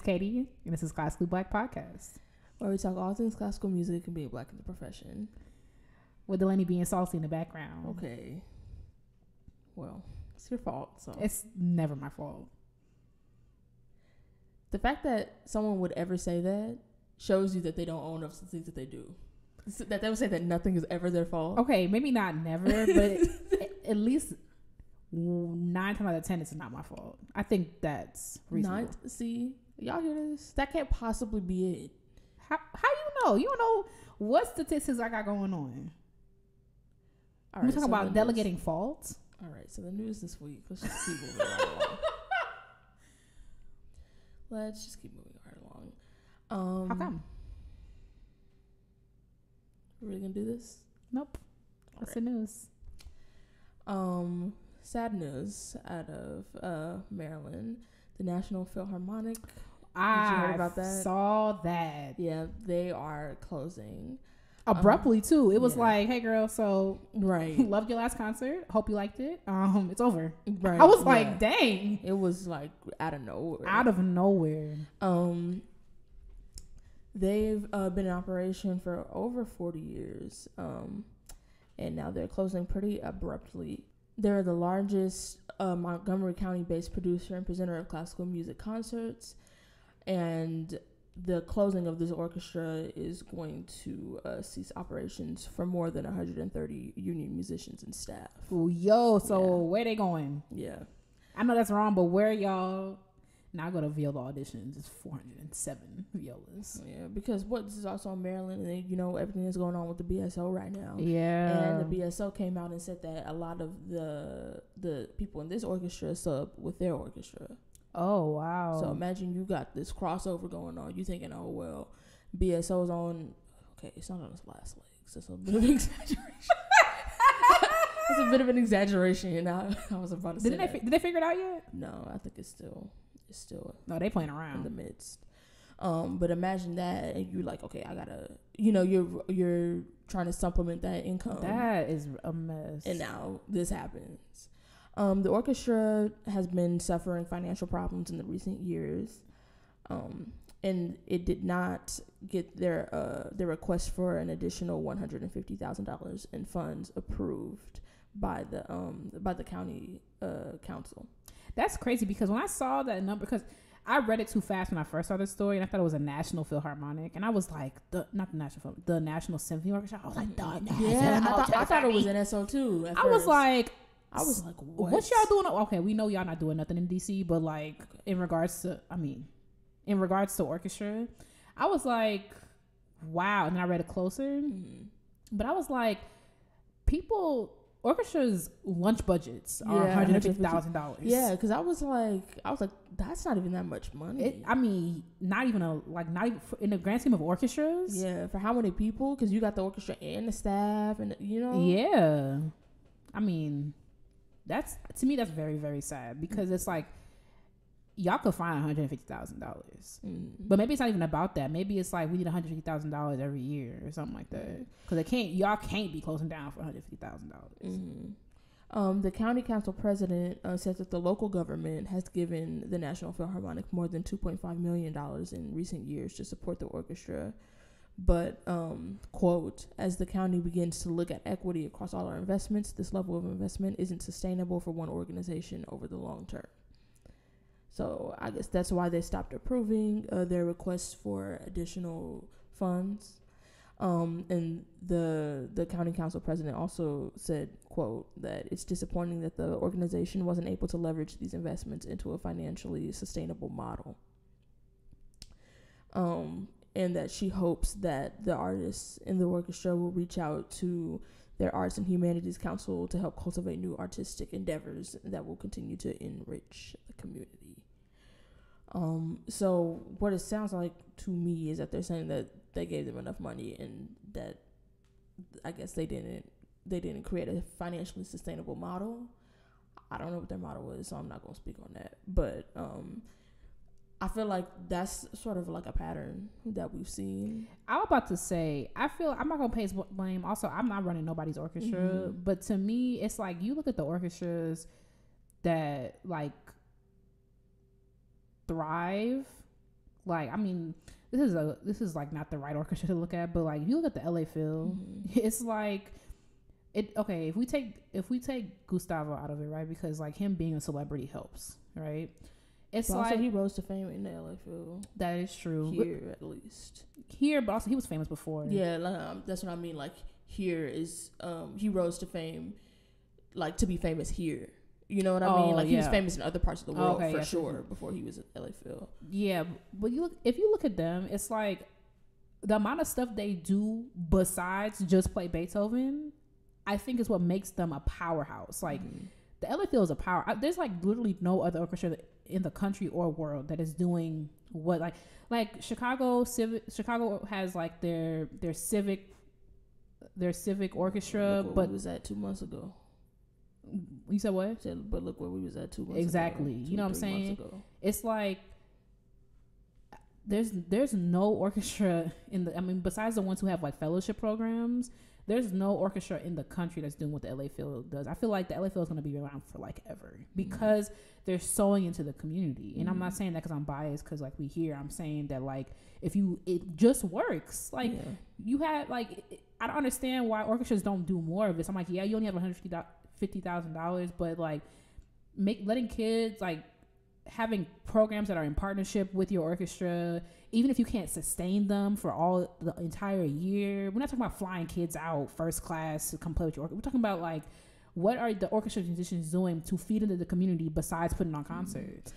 is Katie, and this is Classically Black Podcast, where we talk all things classical music and being black in the profession. With Delaney being salty in the background. Okay. Well, it's your fault. So it's never my fault. The fact that someone would ever say that shows you that they don't own up to the things that they do. That they would say that nothing is ever their fault. Okay, maybe not never, but at least 9 times out of 10, it's not my fault. I think that's reasonable. See, y'all hear this? That can't possibly be it. How you know? You don't know what statistics I got going on. All right, we're talking about delegating faults. All right, so the news this week. Let's just keep moving right along. Let's just keep moving right along. How come? We're really gonna do this? Nope. What's the news? Sad news out of Maryland. The National Philharmonic. I heard about that? Saw that. Yeah, they are closing. Abruptly too. It was like, hey girl, so right. Loved your last concert. Hope you liked it. It's over. Right. I was like, dang. It was like out of nowhere. Out of nowhere. They've been in operation for over 40 years. And now they're closing pretty abruptly. They're the largest Montgomery County-based producer and presenter of classical music concerts. And the closing of this orchestra is going to cease operations for more than 130 union musicians and staff. Ooh, so where they going? Yeah. I know that's wrong, but where y'all... Now I go to viola auditions. It's 407 violas. Yeah, because this is also in Maryland, and you know everything that's going on with the BSO right now. Yeah, and the BSO came out and said that a lot of the people in this orchestra sub with their orchestra. Oh wow! So imagine you got this crossover going on. You thinking, oh well, BSO's on. Okay, it's not on its last legs. It's a bit of an exaggeration. It's a bit of an exaggeration. I was about to say. Did they figure it out yet? No, I think it's still no, they playing around in the midst. But imagine that, and you're like, okay, I gotta, you're trying to supplement that income. That is a mess. And now this happens. The orchestra has been suffering financial problems in the recent years, and it did not get their request for an additional $150,000 in funds approved by the county council. That's crazy because when I saw that number, because I read it too fast when I first saw this story, and I thought it was a National Philharmonic, and I was like, the National Symphony Orchestra. I was like, I thought it was NSO too. I was like, what y'all doing? Okay, we know y'all not doing nothing in DC, but like in regards to orchestra, I was like, wow. And then I read it closer, but I was like, orchestras' lunch budgets are $150,000. Yeah, because I was like, that's not even that much money. Not even in the grand scheme of orchestras. Yeah, for how many people? Because you got the orchestra and the staff, and Yeah, that's to me that's very very sad because it's like y'all could find $150,000, but maybe it's not even about that. Maybe it's like we need $150,000 every year or something like that. Because y'all can't be closing down for $150,000. The county council president said that the local government has given the National Philharmonic more than $2.5 million in recent years to support the orchestra. But, quote, as the county begins to look at equity across all our investments, this level of investment isn't sustainable for one organization over the long term. So I guess that's why they stopped approving their requests for additional funds. And the county council president also said, quote, that it's disappointing that the organization wasn't able to leverage these investments into a financially sustainable model. And that she hopes that the artists in the orchestra will reach out to their Arts and Humanities Council to help cultivate new artistic endeavors that will continue to enrich the community. So what it sounds like to me is that they're saying that they gave them enough money and that I guess they didn't create a financially sustainable model. I don't know what their model is, so I'm not going to speak on that. But I feel like that's sort of like a pattern that we've seen. I'm about to say, I feel I'm not going to place blame. Also, I'm not running nobody's orchestra, but to me, it's like you look at the orchestras that like thrive like, I mean, this is like not the right orchestra to look at, but like if you look at the LA Phil, it's like okay, if we take Gustavo out of it, right? Because like him being a celebrity helps, right? It's but like also he rose to fame in the LA Phil. That is true. Here, at least. Here, but also he was famous before. Yeah, that's what I mean. Like here is he rose to fame, like to be famous here. You know what I mean? Like he was famous in other parts of the world for sure before he was at LA Phil. Yeah, but if you look at them, it's like the amount of stuff they do besides just play Beethoven, I think is what makes them a powerhouse. Like the LA Phil is a power. There's like literally no other orchestra in the country or world that is doing what like Chicago has like their civic orchestra. Look but we was at 2 months ago. You said what? But look where we was at 2 months exactly. ago. You know what I'm saying? It's like there's no orchestra besides the ones who have like fellowship programs. There's no orchestra in the country that's doing what the LA Phil does. I feel like the LA Phil is going to be around for like ever because they're sewing into the community. And I'm not saying that because I'm biased because like we hear. I'm saying that like it just works. Like you had like I don't understand why orchestras don't do more of this. I'm like, yeah, you only have $150,000, but like letting kids like having programs that are in partnership with your orchestra, even if you can't sustain them for all the entire year. We're not talking about flying kids out first class to come play with your orchestra. We're talking about like what are the orchestra musicians doing to feed into the community besides putting on concerts.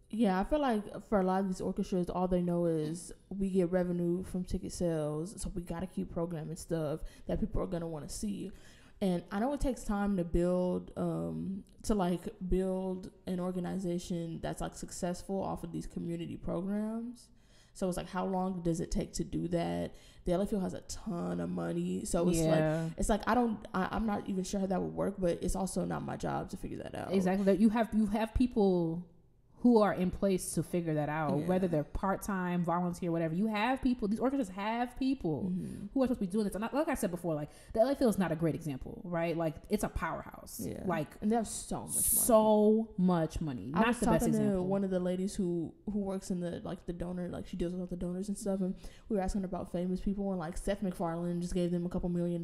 Yeah, I feel like for a lot of these orchestras, all they know is we get revenue from ticket sales, so we got to keep programming stuff that people are going to want to see. And I know it takes time to build an organization that's like successful off of these community programs. So it's like, how long does it take to do that? The LA Phil has a ton of money, so it's like I'm not even sure how that would work, but it's also not my job to figure that out. Exactly, that you have people who are in place to figure that out, whether they're part-time, volunteer, whatever. You have people, these orchestras have people who are supposed to be doing this. And like I said before, like the LA Phil is not a great example, right? Like it's a powerhouse. Yeah. Like, and they have so much money. So much money. Not the best example. I was talking to one of the ladies who works in the donor, like she deals with all the donors and stuff, and we were asking about famous people, and like Seth MacFarlane just gave them a couple $1 million.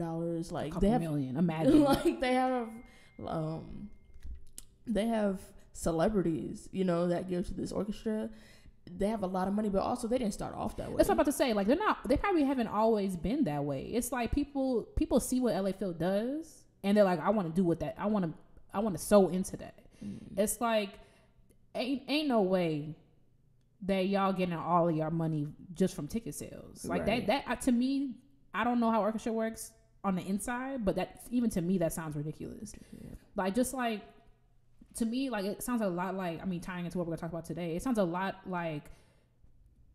Like imagine. Like they have celebrities, that give to this orchestra. They have a lot of money, but also they didn't start off that way. That's what I'm about to say. Like they probably haven't always been that way. It's like people see what LA Phil does and they're like, I want to do what that I want to sew into that. It's like ain't no way that y'all getting all of your money just from ticket sales. Like that to me, I don't know how orchestra works on the inside, but that even to me that sounds ridiculous. Like just like to me, like it sounds a lot like, tying into what we're gonna talk about today, it sounds a lot like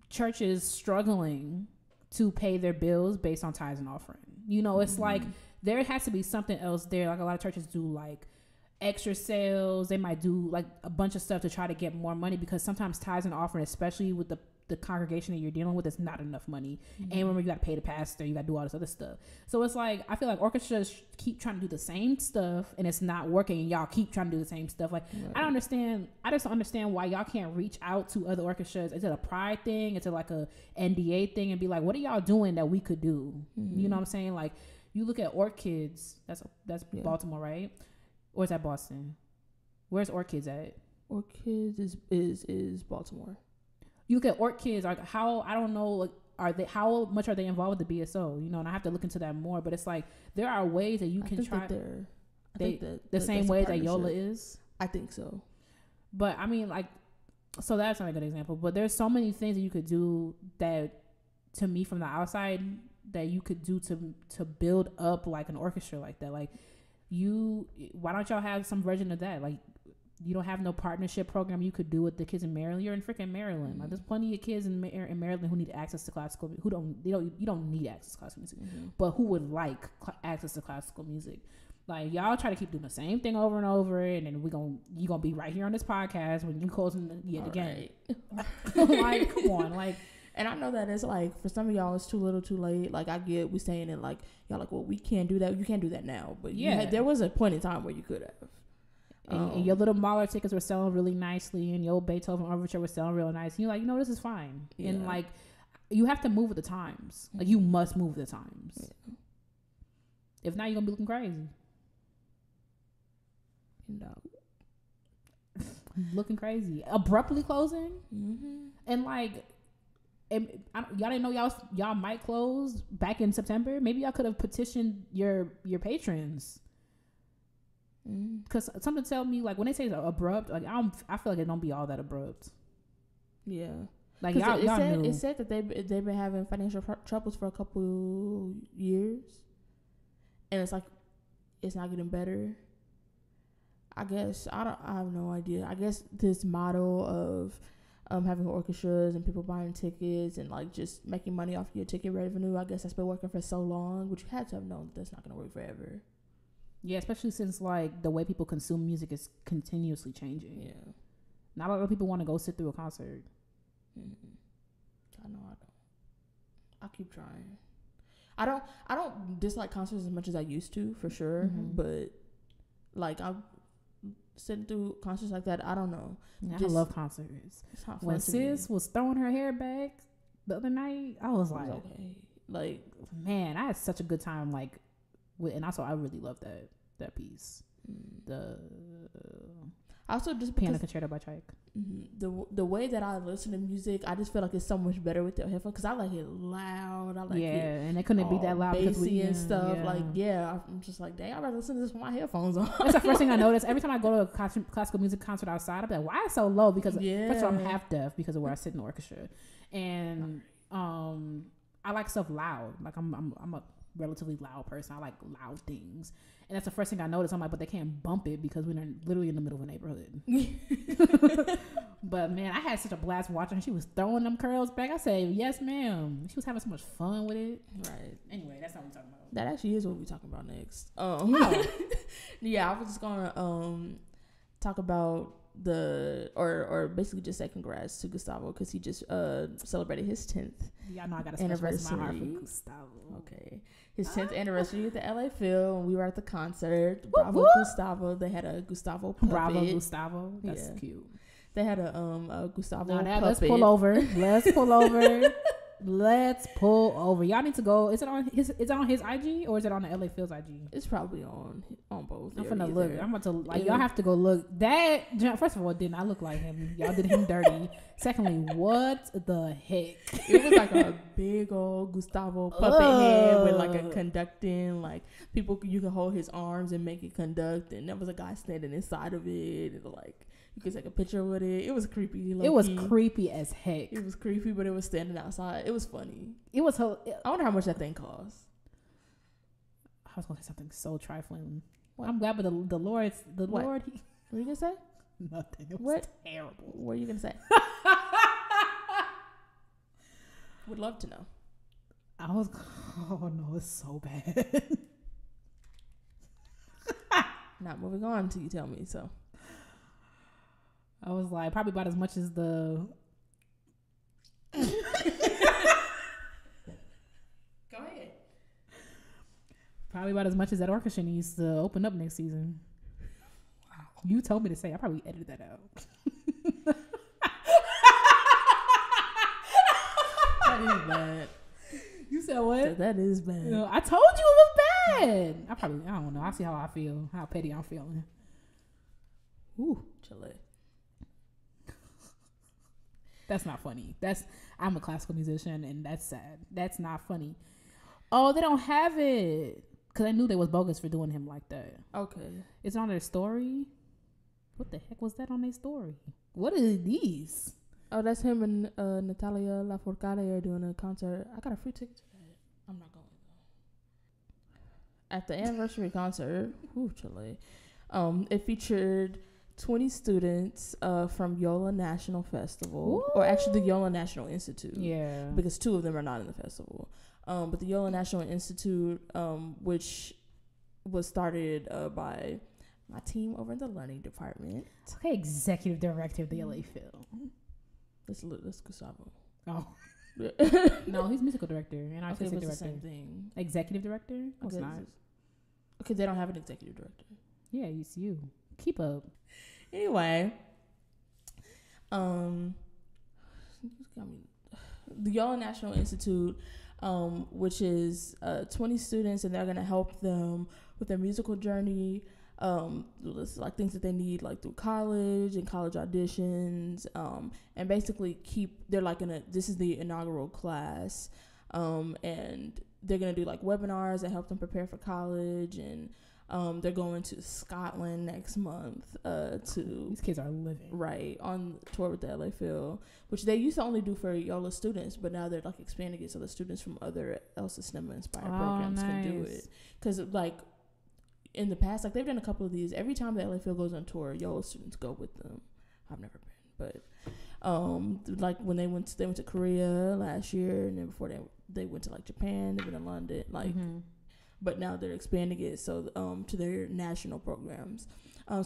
churches struggling to pay their bills based on tithes and offering. It's like there has to be something else there. Like a lot of churches do like extra sales. They might do like a bunch of stuff to try to get more money because sometimes tithes and offering, especially with the congregation that you're dealing with, is not enough money. And remember, you got to pay the pastor, you got to do all this other stuff. So it's like, I feel like orchestras keep trying to do the same stuff and it's not working, and y'all keep trying to do the same stuff. Like, I just don't understand why y'all can't reach out to other orchestras. Is it a pride thing? Is it like a NDA thing? And be like, what are y'all doing that we could do? You know what I'm saying? Like, you look at Orchids, that's Baltimore, right? Or is that Boston? Where's Orchids at? Orchids is Baltimore. You look at Orchids, like I don't know, like how much are they involved with the BSO? And I have to look into that more. But it's like there are ways that you can try. The same way that Yola is. I think so. But so that's not a good example. But there's so many things that you could do that, to me, from the outside, that you could do to build up like an orchestra like that. Like why don't y'all have some version of that? Like, you don't have no partnership program you could do with the kids in Maryland. You're in freaking Maryland. Like, there's plenty of kids in Maryland who need access to classical. You don't need access to classical music, but who would like access to classical music. Like, y'all try to keep doing the same thing over and over, and then you gonna be right here on this podcast when you closing yet again. Right. Like, come on, like. And I know that it's like, for some of y'all, it's too little too late. Like, I get we saying it like, y'all like, well, we can't do that. You can't do that now. But there was a point in time where you could have. And your little Mahler tickets were selling really nicely, and your Beethoven overture was selling real nice. And you're like, this is fine. Yeah. And like, you have to move with the times. Like, you must move with the times. Yeah. If not, you're gonna be looking crazy. Looking crazy, abruptly closing, and like, y'all didn't know y'all might close back in September. Maybe y'all could have petitioned your patrons. Because something tell me, like, when they say it's abrupt, like, I feel like it don't be all that abrupt. Yeah, like y'all knew. It said that they've been having financial troubles for a couple years, and it's like it's not getting better. I guess I have no idea. I guess this model of having orchestras and people buying tickets and like just making money off your ticket revenue, I guess that's been working for so long, but you had to have known that's not going to work forever. Yeah, especially since like the way people consume music is continuously changing. Yeah, not a lot of people want to go sit through a concert. I know I don't. I keep trying. I don't dislike concerts as much as I used to, for sure. But like, I'm sitting through concerts like that, I don't know. Yeah, I love concerts. When Sis was throwing her hair back the other night, I was like, okay. Like, man, I had such a good time. Like, and also I really love that piece. Also, just Piano Concerto by Tchaikovsky. The way that I listen to music, I just feel like it's so much better with the headphones, because I like it loud. I like it, and it couldn't be that loud because and stuff. Yeah. I'm just like, dang, I'd rather listen to this with my headphones on. That's the first thing I noticed. Every time I go to a classical music concert outside, I'm like, why is it so low? Because first of all, I'm half deaf because of where I sit in the orchestra, and I like stuff loud. Like I'm a relatively loud person. I like loud things. And that's the first thing I noticed. I'm like, but they can't bump it because we're literally in the middle of a neighborhood. But man, I had such a blast watching her. She was throwing them curls back. I said, yes, ma'am. She was having so much fun with it. Right. Anyway, that's not what we're talking about. That actually is what we're talking about next. Yeah, I was just gonna talk about or basically just say congrats to Gustavo, because he just celebrated his 10th know I got a anniversary. My heart for Gustavo. Okay, his 10th anniversary at the LA Phil, and we were at the concert. Whoop, Bravo whoop. Gustavo. They had a Gustavo puppet. Bravo Gustavo. That's cute. They had a Gustavo puppet. Let's pull over. Let's pull over. Y'all need to go. Is it on his IG or is it on the LA Phil's IG? It's probably on both. I'm finna look. I'm about to y'all have to go look. That, first of all, did not look like him. Y'all did him dirty. Secondly, what the heck? It was like a big old Gustavo puppet head with like a conducting, like people, you can hold his arms and make it conduct, and there was a guy standing inside of it, and like you could take a picture with it. It was creepy. It was creepy as heck. It was creepy, but it was standing outside. It was funny. It was. I wonder how much that thing cost. I was gonna say something so trifling. Well, I'm glad, but the Lord. What? Lord. What are you gonna say? Nothing. It was terrible. What are you gonna say? Would love to know. Oh no, it's so bad. Not moving on until you tell me. So. I was like, probably about as much as the. Go ahead. Probably about as much as that orchestra needs to open up next season. Wow. You told me to say. I probably edited that out. That is bad. You said what? That is bad. I told you it was bad. I don't know. I see how I feel. How petty I'm feeling. Ooh, Chile. That's not funny. I'm a classical musician, and that's sad. That's not funny. Oh, they don't have it because I knew they was bogus for doing him like that. Okay, it's on their story. What the heck was that on their story? What are these? Oh, that's him and Natalia Lafourcade are doing a concert. I got a free ticket to that. I'm not going though. At the anniversary concert, Chile, it featured 20 students from Yola National Festival. Ooh. Or actually the Yola National Institute. Yeah. Because 2 of them are not in the festival. But the Yola National Institute, which was started by my team over in the learning department. Okay, executive director of the LA Phil. That's Gustavo. Oh. No, he's musical director and artistic director. The same thing. Executive director? Okay, not. Okay, they don't have an executive director. Yeah, it's you. Keep up. Anyway, the Yola National Institute, which is 20 students, and they're going to help them with their musical journey. This is like things that they need like through college and college auditions, and basically they're like this is the inaugural class, and they're going to do like webinars that help them prepare for college, and they're going to Scotland next month These kids are living. Right, on tour with the LA Phil, which they used to only do for Yola students, but now they're like expanding it so the students from other Elsa Cinema inspired programs can do it. Because like in the past, like they've done a couple of these. Every time the LA Phil goes on tour, Yola students go with them. I've never been, but like when they went to Korea last year, and then before they went to like Japan, they've been in London, like. Mm-hmm. But now they're expanding it to their national programs.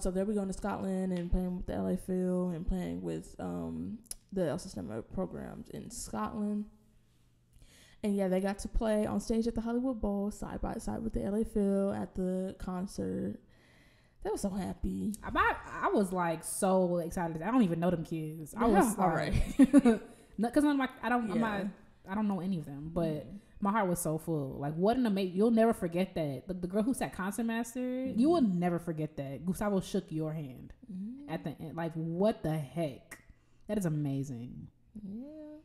So they'll be going to Scotland and playing with the LA Phil and playing with the Elsa Cinema programs in Scotland. And yeah, they got to play on stage at the Hollywood Bowl side by side with the LA Phil at the concert. They were so happy. I was like so excited. I don't even know them kids. I was all right because I don't know any of them, but. Mm-hmm. My heart was so full. Like, what an amazing... You'll never forget that. The girl who sat concertmaster, mm-hmm. you will never forget that. Gustavo shook your hand at the end. Like, what the heck? That is amazing. Yeah.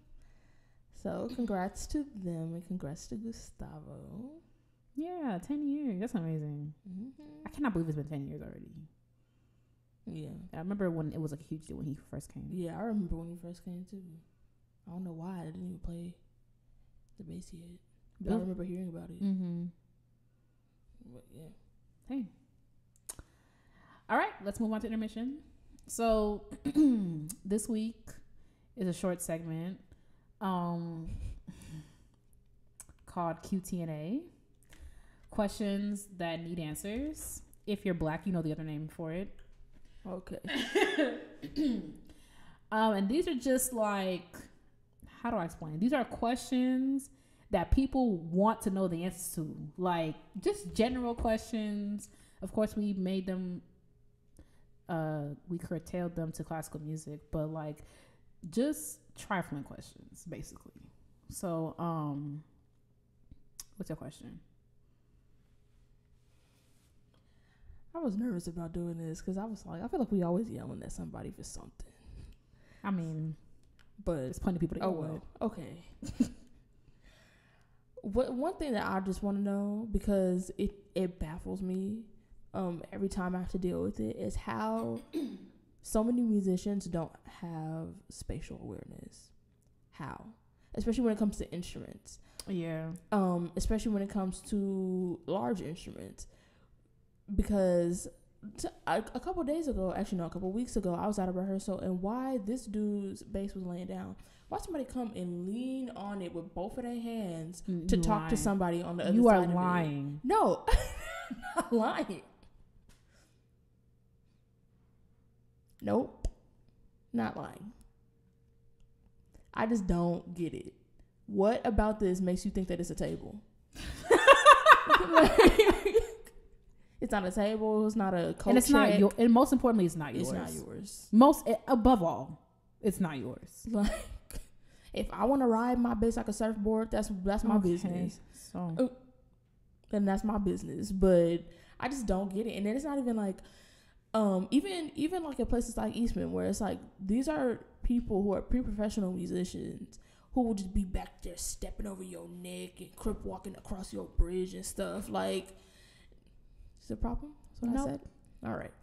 So, congrats to them and congrats to Gustavo. Yeah, 10 years. That's amazing. Mm-hmm. I cannot believe it's been 10 years already. Yeah. I remember when it was like a huge deal when he first came. Yeah, I remember when he first came, too. I don't know why I didn't even play... the bass yet, but I remember hearing about it. Mm-hmm. But yeah. Hey. All right, let's move on to intermission. So this week is a short segment called QT&A, questions that need answers. If you're Black, you know the other name for it. Okay. And these are just like, how do I explain? These are questions that people want to know the answers to, like just general questions. Of course, we made them, we curtailed them to classical music, but like just trifling questions, basically. So, what's your question? I was nervous about doing this because I was like, I feel like we always yelling at somebody for something. I mean, but there's plenty of people to yell at. Okay. One thing that I just want to know, because it baffles me every time I have to deal with it, is how so many musicians don't have spatial awareness. How? Especially when it comes to instruments. Yeah. Especially when it comes to large instruments. Because a couple weeks ago, I was at a rehearsal, and why this dude's bass was laying down, why somebody come and lean on it with both of their hands to talk to somebody on the other side of it? You are lying. No, not lying. Nope, not lying. I just don't get it. What about this makes you think that it's a table? It's not a table. It's not a coat and it's check. not your. And most importantly, it's not yours. It's not yours. Above all, it's not yours. Like, if I want to ride my bass like a surfboard, that's my business. So, then that's my business. But I just don't get it. And then it's not even like, even like at places like Eastman, where it's like these are people who are pre-professional musicians who will just be back there stepping over your neck and crip walking across your bridge and stuff like. Is it a problem? That's what I said? All right.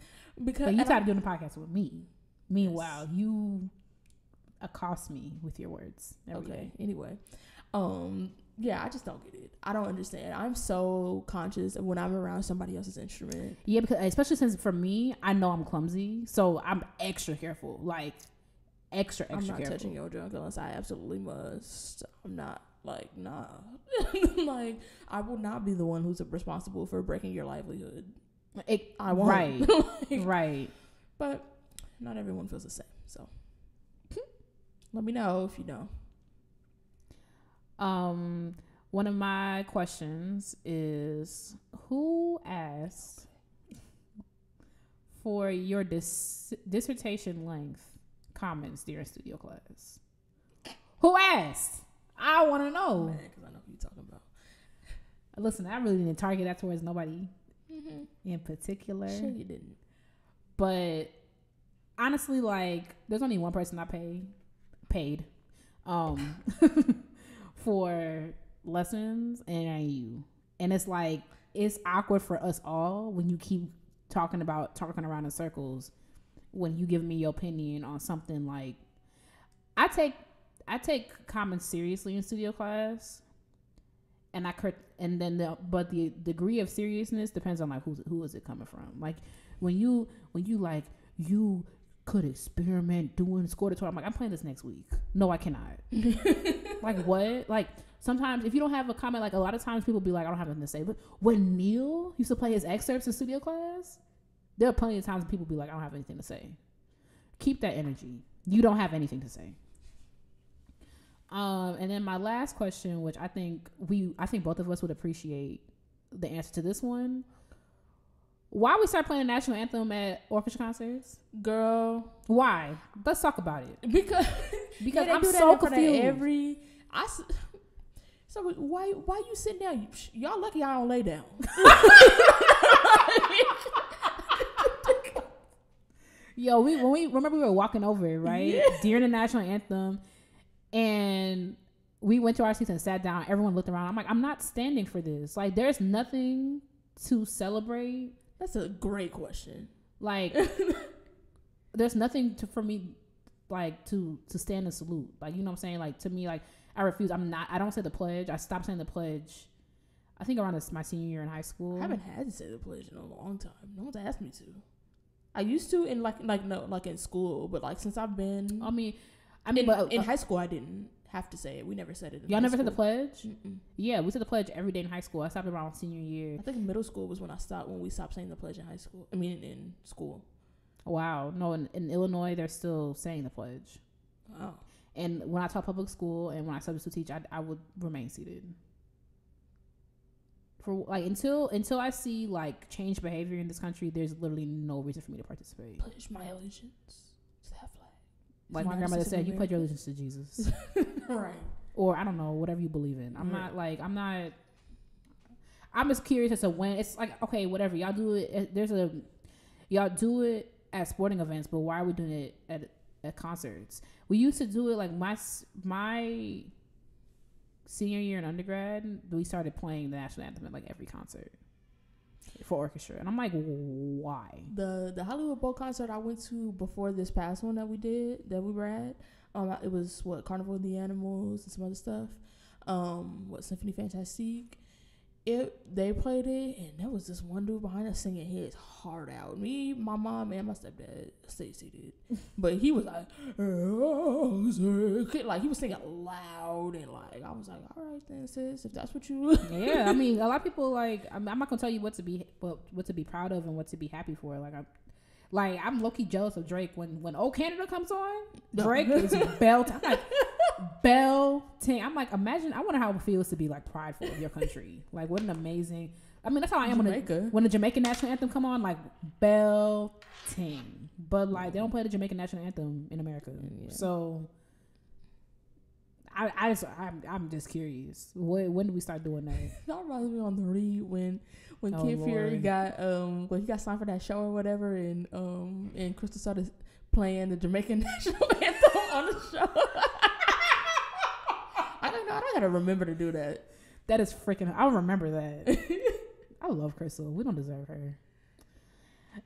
Because you started doing a podcast with me. Meanwhile, you accost me with your words every day. Anyway. Yeah, I just don't get it. I don't understand. I'm so conscious of when I'm around somebody else's instrument. Yeah, because especially since for me, I know I'm clumsy. So I'm extra careful. Like, extra I'm not careful. Touching your junk unless I absolutely must. I'm not. Like, nah. Like, I will not be the one who's responsible for breaking your livelihood. I won't. Right. Right. But not everyone feels the same. So let me know if you know. One of my questions is, who asked for your dissertation length comments during studio class? Who asked? I want to know. Because I know who you're talking about. Listen, I really didn't target that towards nobody in particular. Sure you didn't. But honestly, like, there's only one person I paid for lessons, and it ain't you. And it's like, it's awkward for us all when you keep talking around in circles when you give me your opinion on something. Like, I take comments seriously in studio class, and but the degree of seriousness depends on like who is it coming from. Like when you like, you could experiment doing score tutorial, I'm like, I'm playing this next week. No, I cannot. Like, what? Like, sometimes if you don't have a comment, like a lot of times people be like, I don't have anything to say. But when Neil used to play his excerpts in studio class, there are plenty of times people be like, I don't have anything to say. Keep that energy. You don't have anything to say. And then my last question, which I think both of us would appreciate the answer to this one. Why we start playing the national anthem at orchestra concerts? Girl. Why? Let's talk about it. Because yeah, I'm so confused. So why you sitting down? Y'all lucky I don't lay down. Yo, when we were walking over, right? Yeah. During the national anthem, and we went to our seats and sat down. Everyone looked around. I'm like, I'm not standing for this. Like, there's nothing to celebrate. That's a great question. Like, there's nothing for me, like, to stand and salute. Like, you know what I'm saying? Like, to me, like, I refuse. I don't say the pledge. I stopped saying the pledge, I think around my senior year in high school. I haven't had to say the pledge in a long time. No one's asked me to. I used to in like in school, but like since I've been, I mean, but in high school I didn't have to say it. We never said it. Y'all never said the pledge? Mm-mm. Yeah, we said the pledge every day in high school. I stopped around senior year. I think middle school was when we stopped saying the pledge in high school. I mean, in school. Wow. No, in Illinois they're still saying the pledge. Wow. And when I taught public school and when I substitute teach, I would remain seated. For like until I see like change behavior in this country, there's literally no reason for me to participate. Pledge my allegiance to that flag. Like my grandmother said, you pledge your allegiance to Jesus. Right. Or I don't know, whatever you believe in. I'm just curious as to when it's like, okay, whatever. Y'all do it. Y'all do it at sporting events, but why are we doing it at concerts? We used to do it like my senior year in undergrad, we started playing the national anthem at like every concert for orchestra, and I'm like, why? The Hollywood Bowl concert I went to before this past one that we were at, it was Carnival of the Animals and some other stuff, Symphony Fantastique. They played it, and there was this one dude behind us singing his heart out. Me, my mom, and my stepdad stayed seated, but he was like, he was singing loud, and like I was like, all right then, sis, if that's what you. Yeah, I mean, a lot of people like. I'm not gonna tell you what to be proud of and what to be happy for. I'm low-key jealous of Drake when "Oh Canada" comes on. Drake is belting. I'm like, belting. I'm like, imagine. I wonder how it feels to be like prideful of your country. Like, what an amazing. I mean, that's how I am when the Jamaican national anthem come on. Like, belting. But like, they don't play the Jamaican national anthem in America. Yeah. So, I'm just curious. When do we start doing that? That reminds me on the read when Kid Fury got he got signed for that show or whatever, and Crystal started playing the Jamaican national anthem on the show. I don't gotta remember to do that. That is freaking. I'll remember that. I love Crystal. We don't deserve her.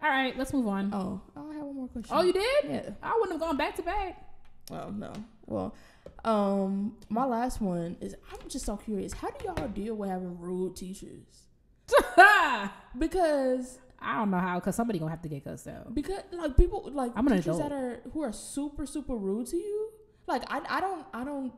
All right, let's move on. Oh, I have one more question. Oh, you did? Yeah. I wouldn't have gone back to back. Oh no. Well, my last one is, I'm just so curious. How do y'all deal with having rude teachers? Because I don't know how, because somebody gonna have to get cussed out. Because like people like I'm teachers who are super super rude to you. Like I don't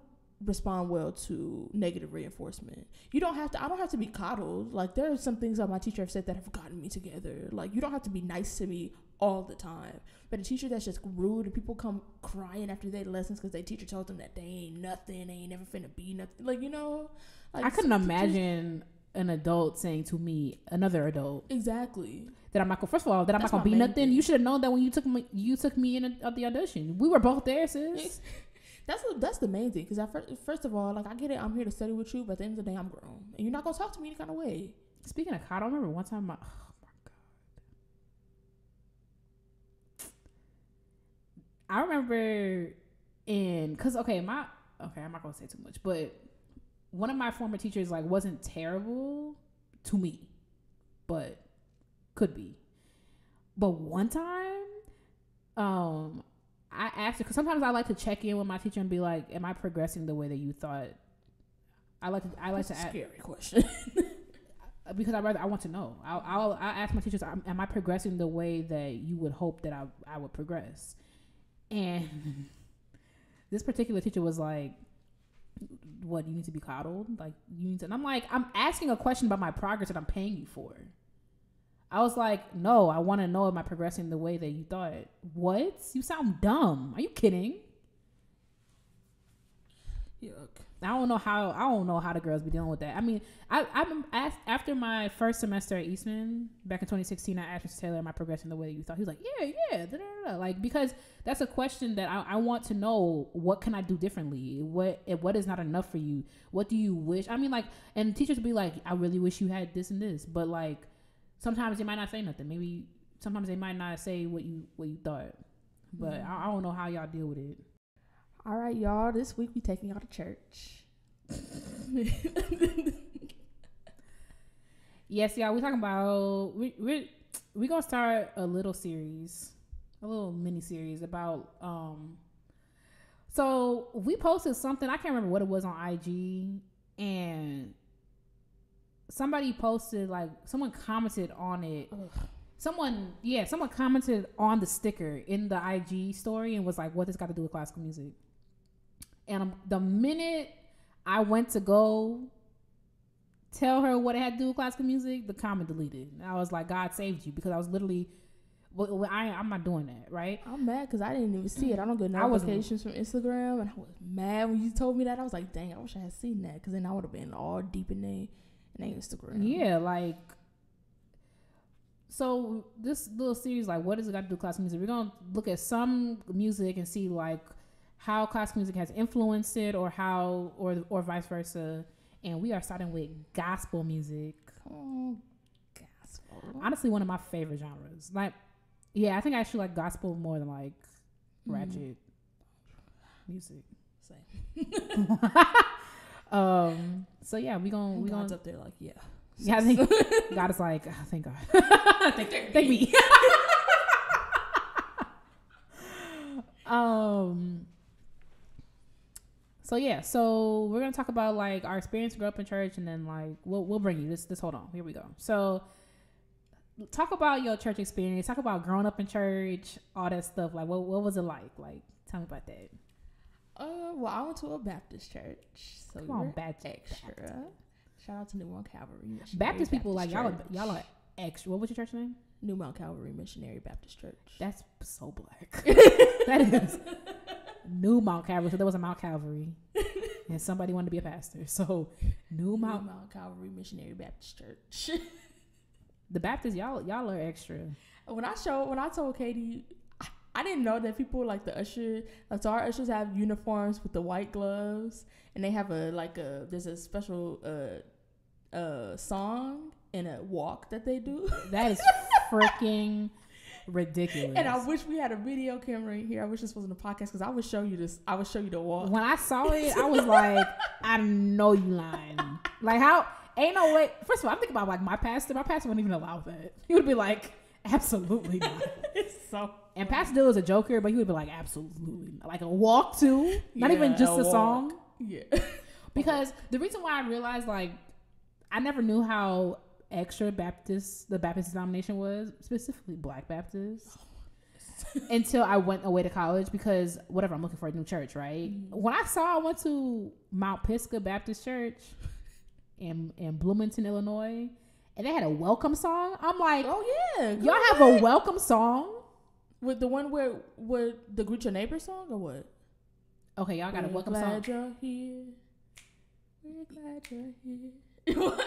respond well to negative reinforcement. I don't have to be coddled. Like, there are some things that my teacher have said that have gotten me together. Like, you don't have to be nice to me all the time. But a teacher that's just rude and people come crying after their lessons because their teacher told them that they ain't nothing, they ain't never finna be nothing. Like, you know, like, I couldn't imagine an adult saying to me, another adult, exactly, that I'm not gonna. First of all, that I'm not gonna be nothing. Thing. You should have known that when you took me in at the audition. We were both there, sis. That's the main thing. Because first of all, like I get it, I'm here to study with you, but at the end of the day, I'm grown, and you're not gonna talk to me any kind of way. Speaking of, I don't remember one time. Oh my god, I remember because I'm not gonna say too much, but one of my former teachers like wasn't terrible to me, but could be. But one time, I asked her, because sometimes I like to check in with my teacher and be like, am I progressing the way that you thought? I like to ask. Scary question. Because I want to know. I'll ask my teachers, am I progressing the way that you would hope that I would progress? And this particular teacher was like, what, you need to be coddled? Like, you need to, and I'm like, I'm asking a question about my progress that I'm paying you for. I was like, no, I want to know, am I progressing the way that you thought? What? You sound dumb. Are you kidding? Yuck. I don't know how the girls be dealing with that. I mean, I'm asked after my first semester at Eastman back in 2016. I asked Mr. Taylor, "Am I progressing the way you thought?" He was like, "Yeah." Da, da, da. Like, because that's a question that I want to know. What can I do differently? What is not enough for you? What do you wish? I mean, like, and teachers would be like, "I really wish you had this and this," but like, sometimes they might not say nothing. Maybe sometimes they might not say what you thought. But I don't know how y'all deal with it. All right, y'all. This week we taking y'all to church. Yes, y'all. We talking about we gonna start a little series, a little mini series about So we posted something. I can't remember what it was on IG, and somebody posted, like, someone commented on it. Someone commented on the sticker in the IG story and was like, "What this got to do with classical music?" And the minute I went to go tell her what it had to do with classical music, the comment deleted. And I was like, God saved you, because I was literally, I'm not doing that, right? I'm mad because I didn't even see it. I don't get notifications from Instagram, and I was mad when you told me that. I was like, dang, I wish I had seen that, because then I would have been all deep in their Instagram. Yeah, like, so this little series, like, what does it got to do with classical music? We're going to look at some music and see, like, how classical music has influenced it, or how, or vice versa. And we are starting with gospel music. Oh, gospel. Honestly, one of my favorite genres. Like, yeah, I think I actually like gospel more than like ratchet music. Same. So yeah, we gonna up there like, yeah. Yeah, I think God is like, oh, thank God. thank me. So yeah, so we're gonna talk about like our experience growing up in church, and then like we'll bring you this. Hold on, here we go. So talk about your church experience. Talk about growing up in church, all that stuff. Like what was it like? Like, tell me about that. Well, I went to a Baptist church, so come on, Baptist extra. Shout out to New Mount Calvary. Baptist people, like y'all are extra. What was your church name? New Mount Calvary Missionary Baptist Church. That's so black. That is New Mount Calvary. So there was a Mount Calvary, and somebody wanted to be a pastor. So New Mount Calvary Missionary Baptist Church. The Baptists, y'all are extra. When I told Katie, I didn't know that people like the usher. Like, so our ushers have uniforms with the white gloves, and they have there's a special song and a walk that they do. That is freaking ridiculous. And I wish we had a video camera in here. I wish this wasn't a podcast, because I would show you this. I would show you the walk. When I saw it, I was like, I know you lying. Like, how? Ain't no way. First of all, I'm thinking about like my pastor. My pastor wouldn't even allow that. He would be like, absolutely not. And Pastor Dill is a joker, but he would be like, absolutely not. Like a walk too, not even just a song. Yeah. Because the reason why I realized, like, I never knew how extra Baptist the Baptist denomination was, specifically Black Baptists, until I went away to college, because whatever, I'm looking for a new church, right? When I went to Mount Pisgah Baptist Church in Bloomington, Illinois, and they had a welcome song. I'm like, oh yeah, y'all have a welcome song? With the one where the Greet Your Neighbor song, or what? Okay, y'all got a welcome song. We're glad you're here. What?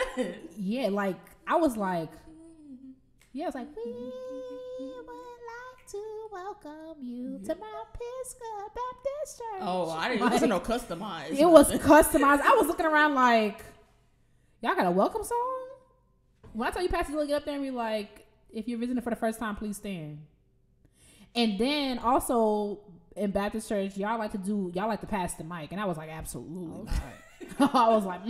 Yeah, like I was like, we would like to welcome you to Mount Pisgah Baptist Church. Oh, I didn't. Like, It wasn't no customized. It was customized. I was looking around like, y'all got a welcome song? When I tell you, Pastor, get up there and be like, if you're visiting for the first time, please stand. And then also in Baptist church, y'all like to pass the mic, and I was like, absolutely not. I was like,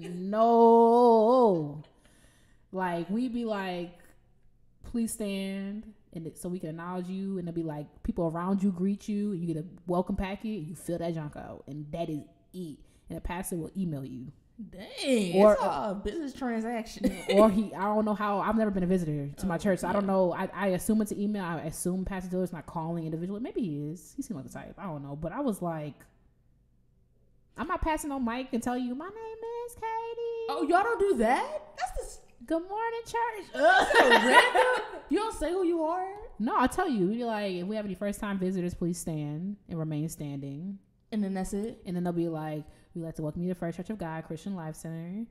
no. Like we be like, please stand. And so we can acknowledge you, and it'll be like people around you greet you, and you get a welcome packet, you fill that junk out, and that is it. And the pastor will email you. Dang, or it's a business transaction. Or I don't know how. I've never been a visitor to my church, so I don't know. I assume it's an email. I assume Pastor Diller's not calling individually. Maybe he is. He seemed like the type. I don't know. But I was like, I'm not passing no mic and tell you my name is Katie. Oh, y'all don't do that? That's the good morning, church. so random. You don't say who you are? No, I'll tell you. We'll be like, if we have any first time visitors, please stand and remain standing. And then that's it. And then they'll be like, we'd like to welcome you to First Church of God Christian Life Center.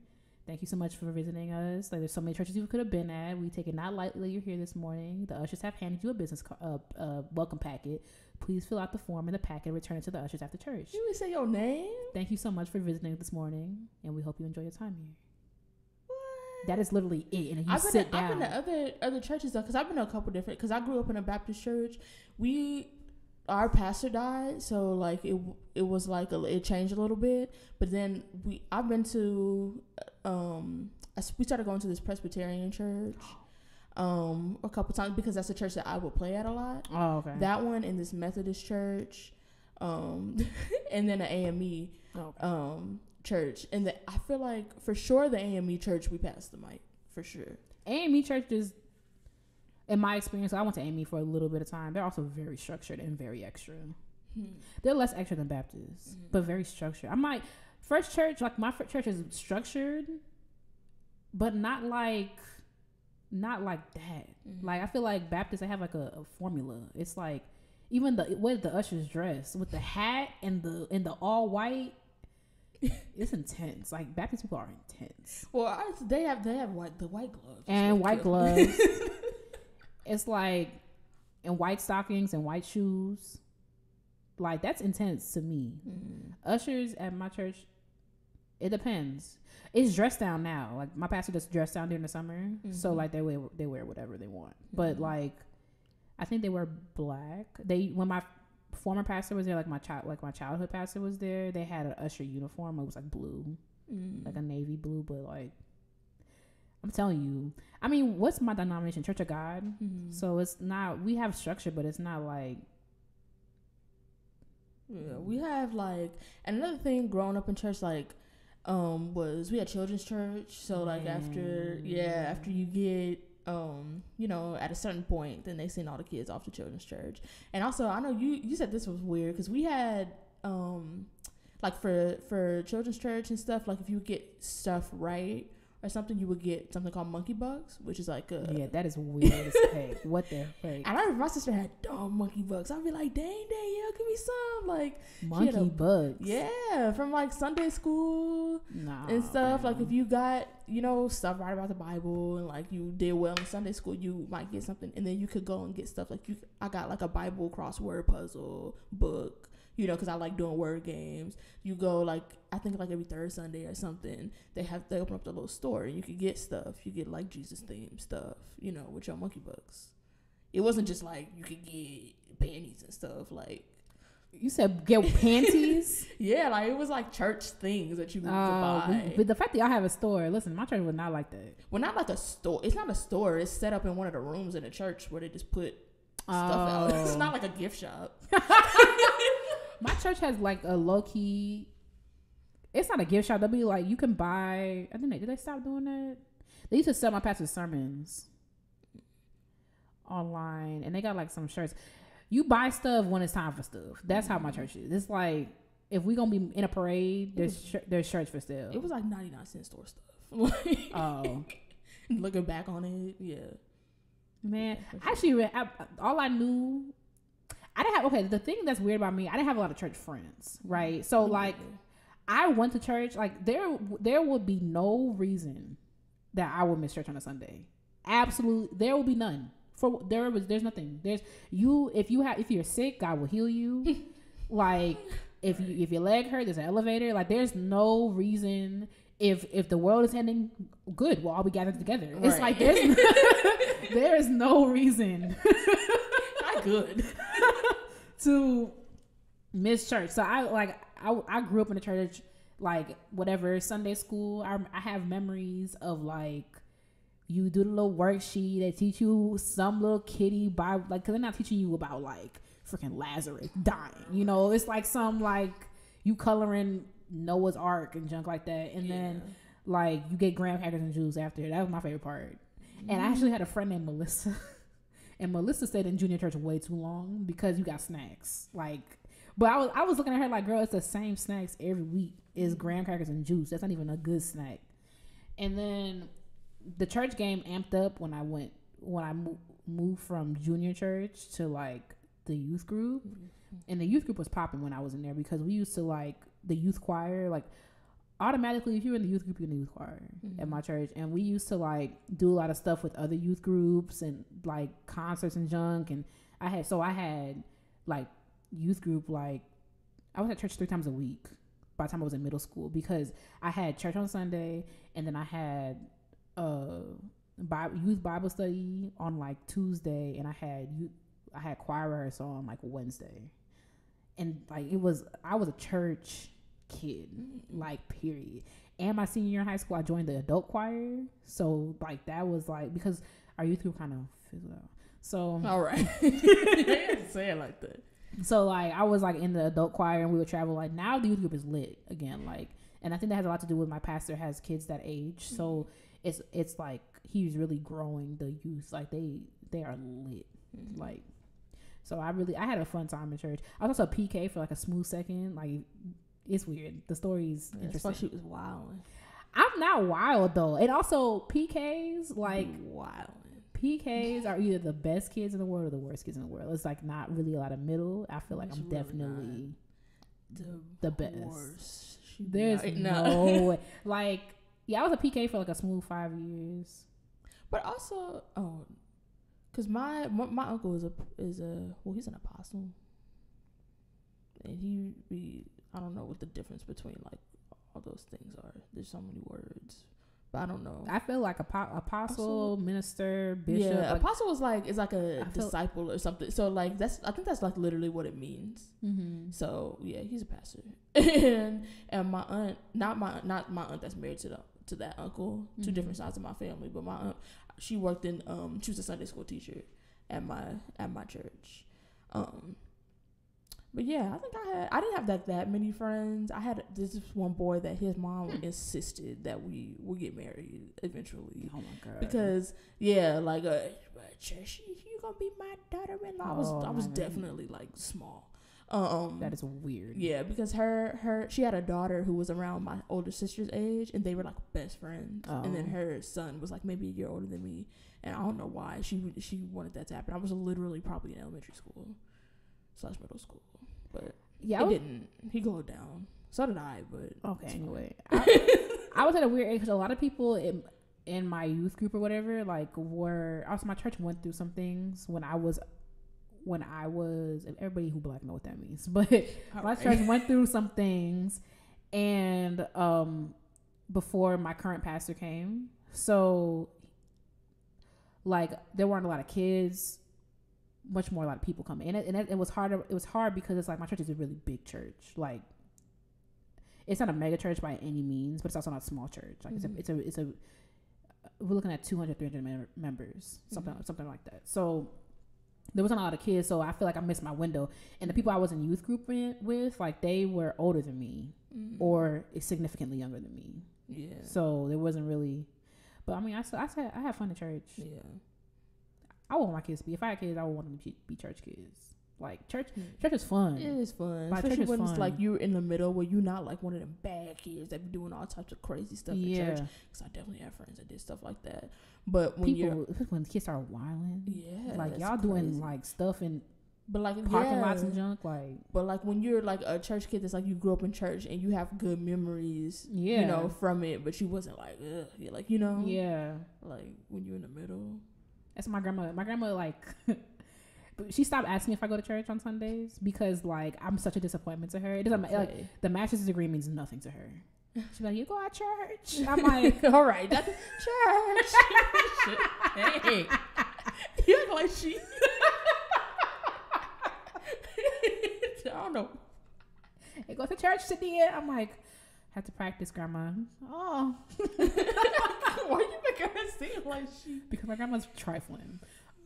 Thank you so much for visiting us. Like, there's so many churches you could have been at. We take it not lightly you're here this morning. The ushers have handed you a business welcome packet. Please fill out the form in the packet and return it to the ushers after church. You would say your name? Thank you so much for visiting this morning, and we hope you enjoy your time here. That is literally it. And you sit down. I've been to other churches though, because I've been to a couple different. Because I grew up in a Baptist church. Our pastor died, so like it was like it changed a little bit. But then I've been to we started going to this Presbyterian church a couple times because that's the church that I would play at a lot. Oh, okay. That one and this Methodist church, and then an AME. Okay. Church, and I feel like for sure the AME church we passed the mic for sure. AME church is, in my experience, I went to AME for a little bit of time. They're also very structured and very extra. They're less extra than Baptists, but very structured. I'm like, First Church, like my church is structured, but not like that. Like I feel like Baptists, they have like a formula. It's like even the way the ushers dress with the hat and the all white. It's intense. Like Baptist people are intense. Well, they have the white gloves and white gloves. It's like and white stockings and white shoes. Like that's intense to me. Ushers at my church, it depends. It's dressed down now. Like my pastor just dressed down during the summer, so like they wear whatever they want. But like I think they wear black. When my former pastor was there, like my childhood pastor was there, they had an usher uniform. It was like blue, like a navy blue, but like I'm telling you, I mean, what's my denomination? Church of God. So it's not, we have structure, but it's not like, we have like, and another thing growing up in church, like was we had children's church. So like after you get at a certain point, then they send all the kids off to children's church. And also, I know you said this was weird because we had like for children's church and stuff, like if you get stuff right or something, you would get something called monkey bucks, which is like that is weird as heck. What the heck? And I remember my sister had dumb monkey bucks. I'd be like, dang, yeah, give me some. Like monkey bucks. Yeah, from like Sunday school and stuff. Man. Like if you got stuff right about the Bible and like you did well in Sunday school, you might get something, and then you could go and get stuff like I got like a Bible crossword puzzle book. Because I like doing word games. You go like, I think like every third Sunday or something, they open up the little store and you could get stuff. You get like Jesus themed stuff, with your monkey bucks. It wasn't just like you could get panties and stuff. Like you said, get panties. Yeah, like it was like church things that you could buy. But the fact that y'all have a store, listen, my church was not like that. Well, not like a store. It's not a store. It's set up in one of the rooms in the church where they just put stuff out. It's not like a gift shop. My church has like a low key. It's not a gift shop. They'll be like, you can buy. I think did they stop doing that? They used to sell my pastor's sermons online, and they got like some shirts. You buy stuff when it's time for stuff. That's how my church is. It's like if we gonna be in a parade, there's shirts for sale. It was like 99-cent store stuff. Oh, looking back on it, yeah. Man, actually, all I knew. I didn't have, the thing that's weird about me, I didn't have a lot of church friends, right? So, like, I went to church. Like there would be no reason that I would miss church on a Sunday. Absolutely, there will be none. There's nothing. There's you. If you're sick, God will heal you. Like if your leg hurt, there's an elevator. Like there's no reason. If the world is ending, good. We'll all be gathered together. Right. It's like there is no reason. Not good. To miss church. So I grew up in the church, like whatever Sunday school. I have memories of like you do the little worksheet. They teach you some little kiddie Bible, like because they're not teaching you about like freaking Lazarus dying. You know, it's like some like you coloring Noah's Ark and junk like that, and then like you get graham crackers and juice after. That was my favorite part. And I actually had a friend named Melissa. And Melissa stayed in junior church way too long because you got snacks. Like, but I was looking at her like, girl, it's the same snacks every week. It's graham crackers and juice. That's not even a good snack. And then the church game amped up when I moved from junior church to like the youth group. And the youth group was popping when I was in there because we used to like the youth choir, like automatically if you're in the youth group, you're in the youth choir at my church. And we used to like do a lot of stuff with other youth groups and like concerts and junk. And I had like youth group, like I was at church 3 times a week by the time I was in middle school because I had church on Sunday and then I had youth Bible study on like Tuesday, and I had choir rehearsal on like Wednesday. And like I was a church kid, like period. And my senior year in high school I joined the adult choir, so like that was like because our youth group kind of fizzled out. So all right. You didn't say it like that. So like I was like in the adult choir and we would travel. Like now the youth group is lit again, like, and I think that has a lot to do with my pastor has kids that age, so it's like he's really growing the youth, like they are lit. Like, so I had a fun time in church. I was also a PK for like a smooth second. Like it's weird. The story's interesting. She was wild. I'm not wild though. And also PKs, like wild. PKs are either the best kids in the world or the worst kids in the world. It's like not really a lot of middle. I feel like I'm definitely the best. Worst. There's no way. Like, yeah, I was a PK for like a smooth 5 years. But also, because my uncle is he's an apostle, and I don't know what the difference between like all those things are. There's so many words, but I don't know. I feel like apostle, minister, bishop. Yeah, like, apostle is like a disciple or something. So like I think that's like literally what it means. Mm-hmm. So yeah, he's a pastor, and my aunt, not my aunt that's married to that uncle, two different sides of my family, but my aunt, she worked in she was a Sunday school teacher at my church. But yeah, I think I didn't have that many friends. I had this one boy that his mom insisted that we would get married eventually. Oh my god! Because yeah, like church, you gonna be my daughter-in-law. I was definitely like small. That is weird. Yeah, because she had a daughter who was around my older sister's age, and they were like best friends. And then her son was like maybe a year older than me, and I don't know why she wanted that to happen. I was literally probably in elementary school / middle school, but yeah, it didn't. He glowed down. So did I, but okay. Anyway, I was at a weird age because a lot of people in my youth group or whatever also my church went through some things when I was everybody who black know what that means, but my church went through some things, and before my current pastor came, so like there weren't a lot of kids, much more a lot of people coming, and it was hard. It was hard because it's like my church is a really big church. Like it's not a mega church by any means, but it's also not a small church. Like it's a we're looking at 200, 300 members, something like that. So there wasn't a lot of kids, so I feel like I missed my window. And the people I was in youth group with, like they were older than me or significantly younger than me. Yeah. So there wasn't really, but I mean, I had fun at church. Yeah. I want my kids to be. If I had kids, I would want them to be church kids. Like church is fun. It is fun, especially when it's like you're in the middle where you're not like one of them bad kids that be doing all types of crazy stuff in church. Because I definitely have friends that did stuff like that. But when kids start wilding, like y'all doing like stuff and But like parking lots and junk, like. But like when you're like a church kid, that's like you grew up in church and you have good memories, you know, from it. But you wasn't like, ugh, you're like, you know, like when you're in the middle. That's my grandma. My grandma like, she stopped asking me if I go to church on Sundays because like I'm such a disappointment to her. It doesn't like the master's degree means nothing to her. She's like, you go to church. I'm like, all right, that's church. Hey, you act like she. I don't know. Hey, go to church today. I'm like, have to practice, grandma. Oh. Why you making her seem like she? Because my grandma's trifling.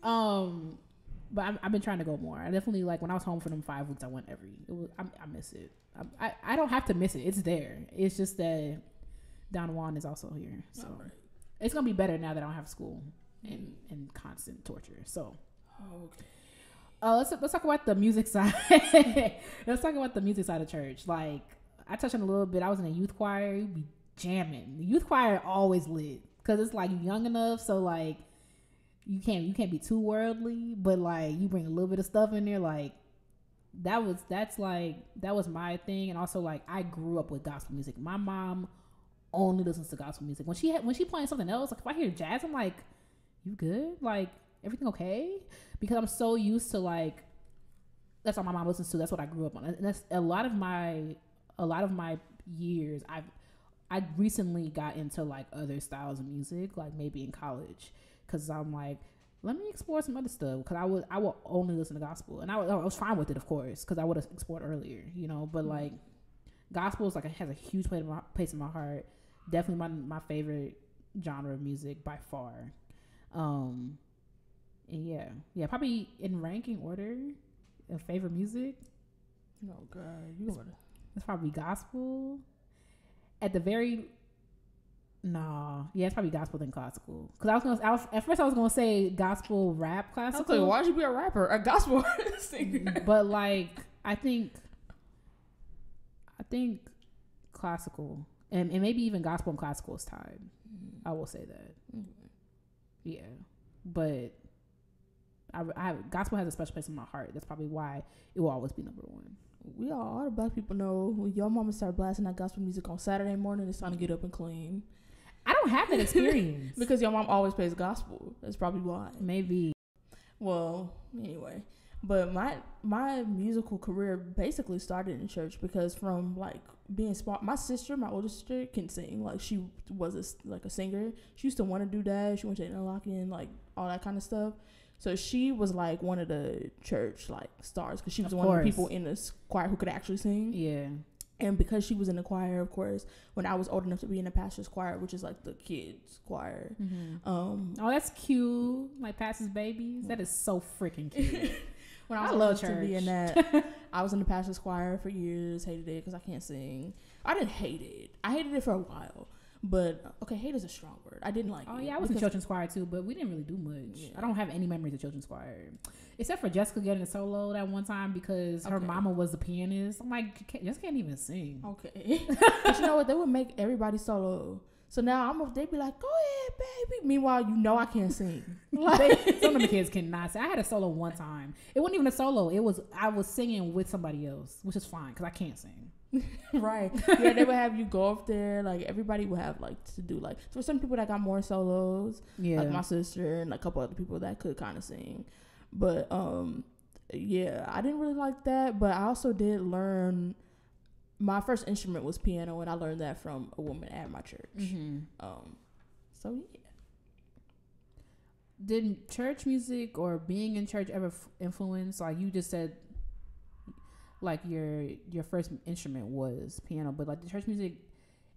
But I've been trying to go more. I definitely, like, when I was home for them 5 weeks, I went I miss it. I don't have to miss it. It's there. It's just that Don Juan is also here. So it's going to be better now that I don't have school and constant torture. So. Okay. Let's talk about the music side. Let's talk about the music side of church. Like, I touched on a little bit. I was in a youth choir. You'd be jamming. The youth choir always lit because it's like you're young enough, so like you can't be too worldly, but like you bring a little bit of stuff in there. Like that was my thing, and also like I grew up with gospel music. My mom only listens to gospel music. When she playing something else, like if I hear jazz, I'm like, you good? Like everything okay? Because I'm so used to like that's what my mom listens to. That's what I grew up on, and that's a lot of my years. I recently got into like other styles of music, like maybe in college, because I'm like, let me explore some other stuff. Because I would only listen to gospel, and I was fine with it, of course, because I would have explored earlier, you know. But like, gospel is like has a huge place in my heart. Definitely my favorite genre of music by far. And yeah, probably in ranking order of favorite music. Oh God, it's probably gospel. At the very, it's probably gospel then classical. Because at first I was gonna say gospel rap classical. Okay, why should you be a rapper, a gospel singer? But like, I think classical and maybe even gospel and classical is tied. I will say that. Yeah, but. Gospel has a special place in my heart. That's probably why it will always be number one. All the black people know when your mama start blasting that gospel music on Saturday morning, it's time to get up and clean. I don't have that experience. Because your mom always plays gospel. That's probably why. Maybe. Well, anyway. But my musical career basically started in church because from like being smart, my older sister can sing. Like she was a singer. She used to want to do that. She went to interlocking, like all that kind of stuff. So she was like one of the church like stars because she was one of the people in the choir who could actually sing. Yeah. And because she was in the choir, of course, when I was old enough to be in the pastor's choir, which is like the kids choir. Mm-hmm. That's cute. Like pastor's babies. That is so freaking cute. When I love church. To be in that, I was in the pastor's choir for years. Hated it because I can't sing. I didn't hate it. I hated it for a while. But, okay, hate is a strong word. I didn't like it. Oh, yeah, I was in children's choir, too, but we didn't really do much. Yeah. I don't have any memories of children's choir. Except for Jessica getting a solo that one time because her mama was the pianist. I'm like, Jessica can't even sing. Okay. But you know what? They would make everybody solo. So now they'd be like, go ahead, baby. Meanwhile, you know I can't sing. Some of the kids cannot sing. I had a solo one time. It wasn't even a solo. I was singing with somebody else, which is fine because I can't sing. Right. Yeah, they would have you go up there. Like everybody would have like to do like for some people that got more solos. Yeah. Like my sister and a couple other people that could kind of sing. But yeah, I didn't really like that. But I also did learn. My first instrument was piano, and I learned that from a woman at my church. Mm-hmm. So yeah. Did church music or being in church ever influence? Like you just said, like your first instrument was piano, but like the church music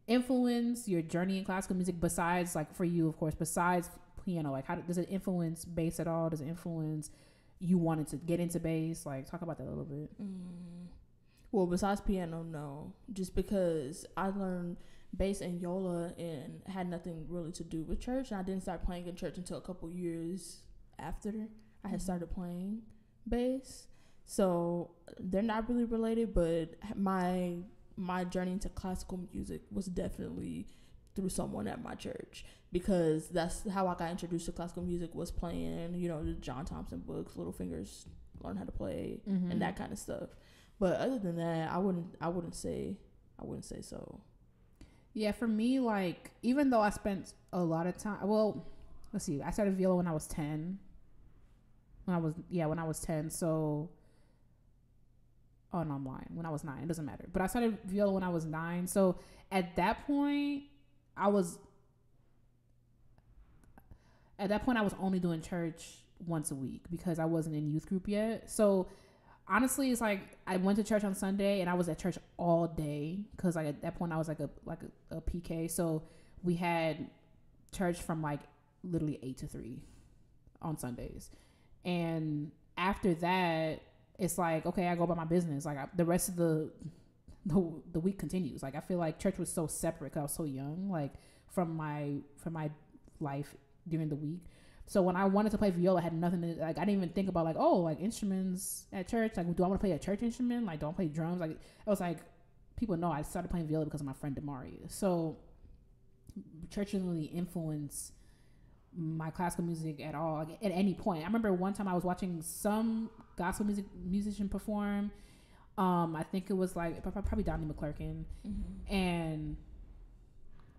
influence your journey in classical music besides like for you, of course, besides piano? Like how does it influence bass at all? Does it influence you wanted to get into bass? Like talk about that a little bit. Well, besides piano, no. Just because I learned bass and viola and had nothing really to do with church. And I didn't start playing in church until a couple years after I had started playing bass. So they're not really related, but my journey into classical music was definitely through someone at my church, because that's how I got introduced to classical music, was playing, the John Thompson books, Little Fingers learn how to play and that kind of stuff. But other than that, I wouldn't say so. Yeah, for me, like, even though I spent a lot of time, well, let's see, I started viola when I was 10. When I was 10. So, oh no, I'm lying. When I was 9, it doesn't matter. But I started viola when I was 9. So at that point, I was only doing church once a week because I wasn't in youth group yet. So honestly, it's like I went to church on Sunday and I was at church all day because like at that point I was like a PK. So we had church from like literally 8 to 3 on Sundays. And after that, it's like, okay, I go about my business. Like the rest of the week continues. Like I feel like church was so separate because I was so young, like from my life during the week. So when I wanted to play viola, I had nothing to, like, I didn't even think about like, oh, like instruments at church. Like, do I want to play a church instrument? Like, don't play drums. Like, I was like, people know I started playing viola because of my friend Demaria. So church didn't really influence my classical music at all, like, at any point. I remember one time I was watching some gospel musician perform. I think it was like probably Donnie McClurkin, and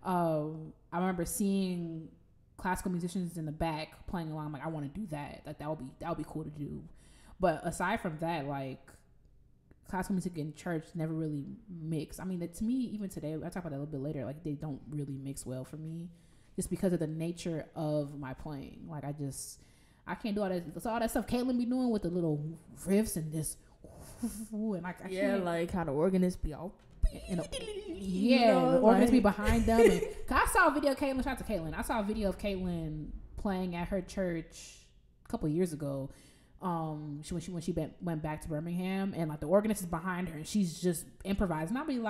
I remember seeing classical musicians in the back playing along. I'm like, I want to do that. Like that would be cool to do. But aside from that, like classical music and church never really mix. I mean, to me, even today, I'll talk about that a little bit later. Like they don't really mix well for me. Just because of the nature of my playing. Like, I can't do all that. So all that stuff Caitlin be doing with the little riffs and this. And like, I can't. Like how the organist be all. The organist be behind them. And, cause I saw a video of Caitlin. Shout out to Caitlin. I saw a video of Caitlin playing at her church a couple of years ago. When she went back to Birmingham, and like the organist is behind her and she's just improvising. I'll be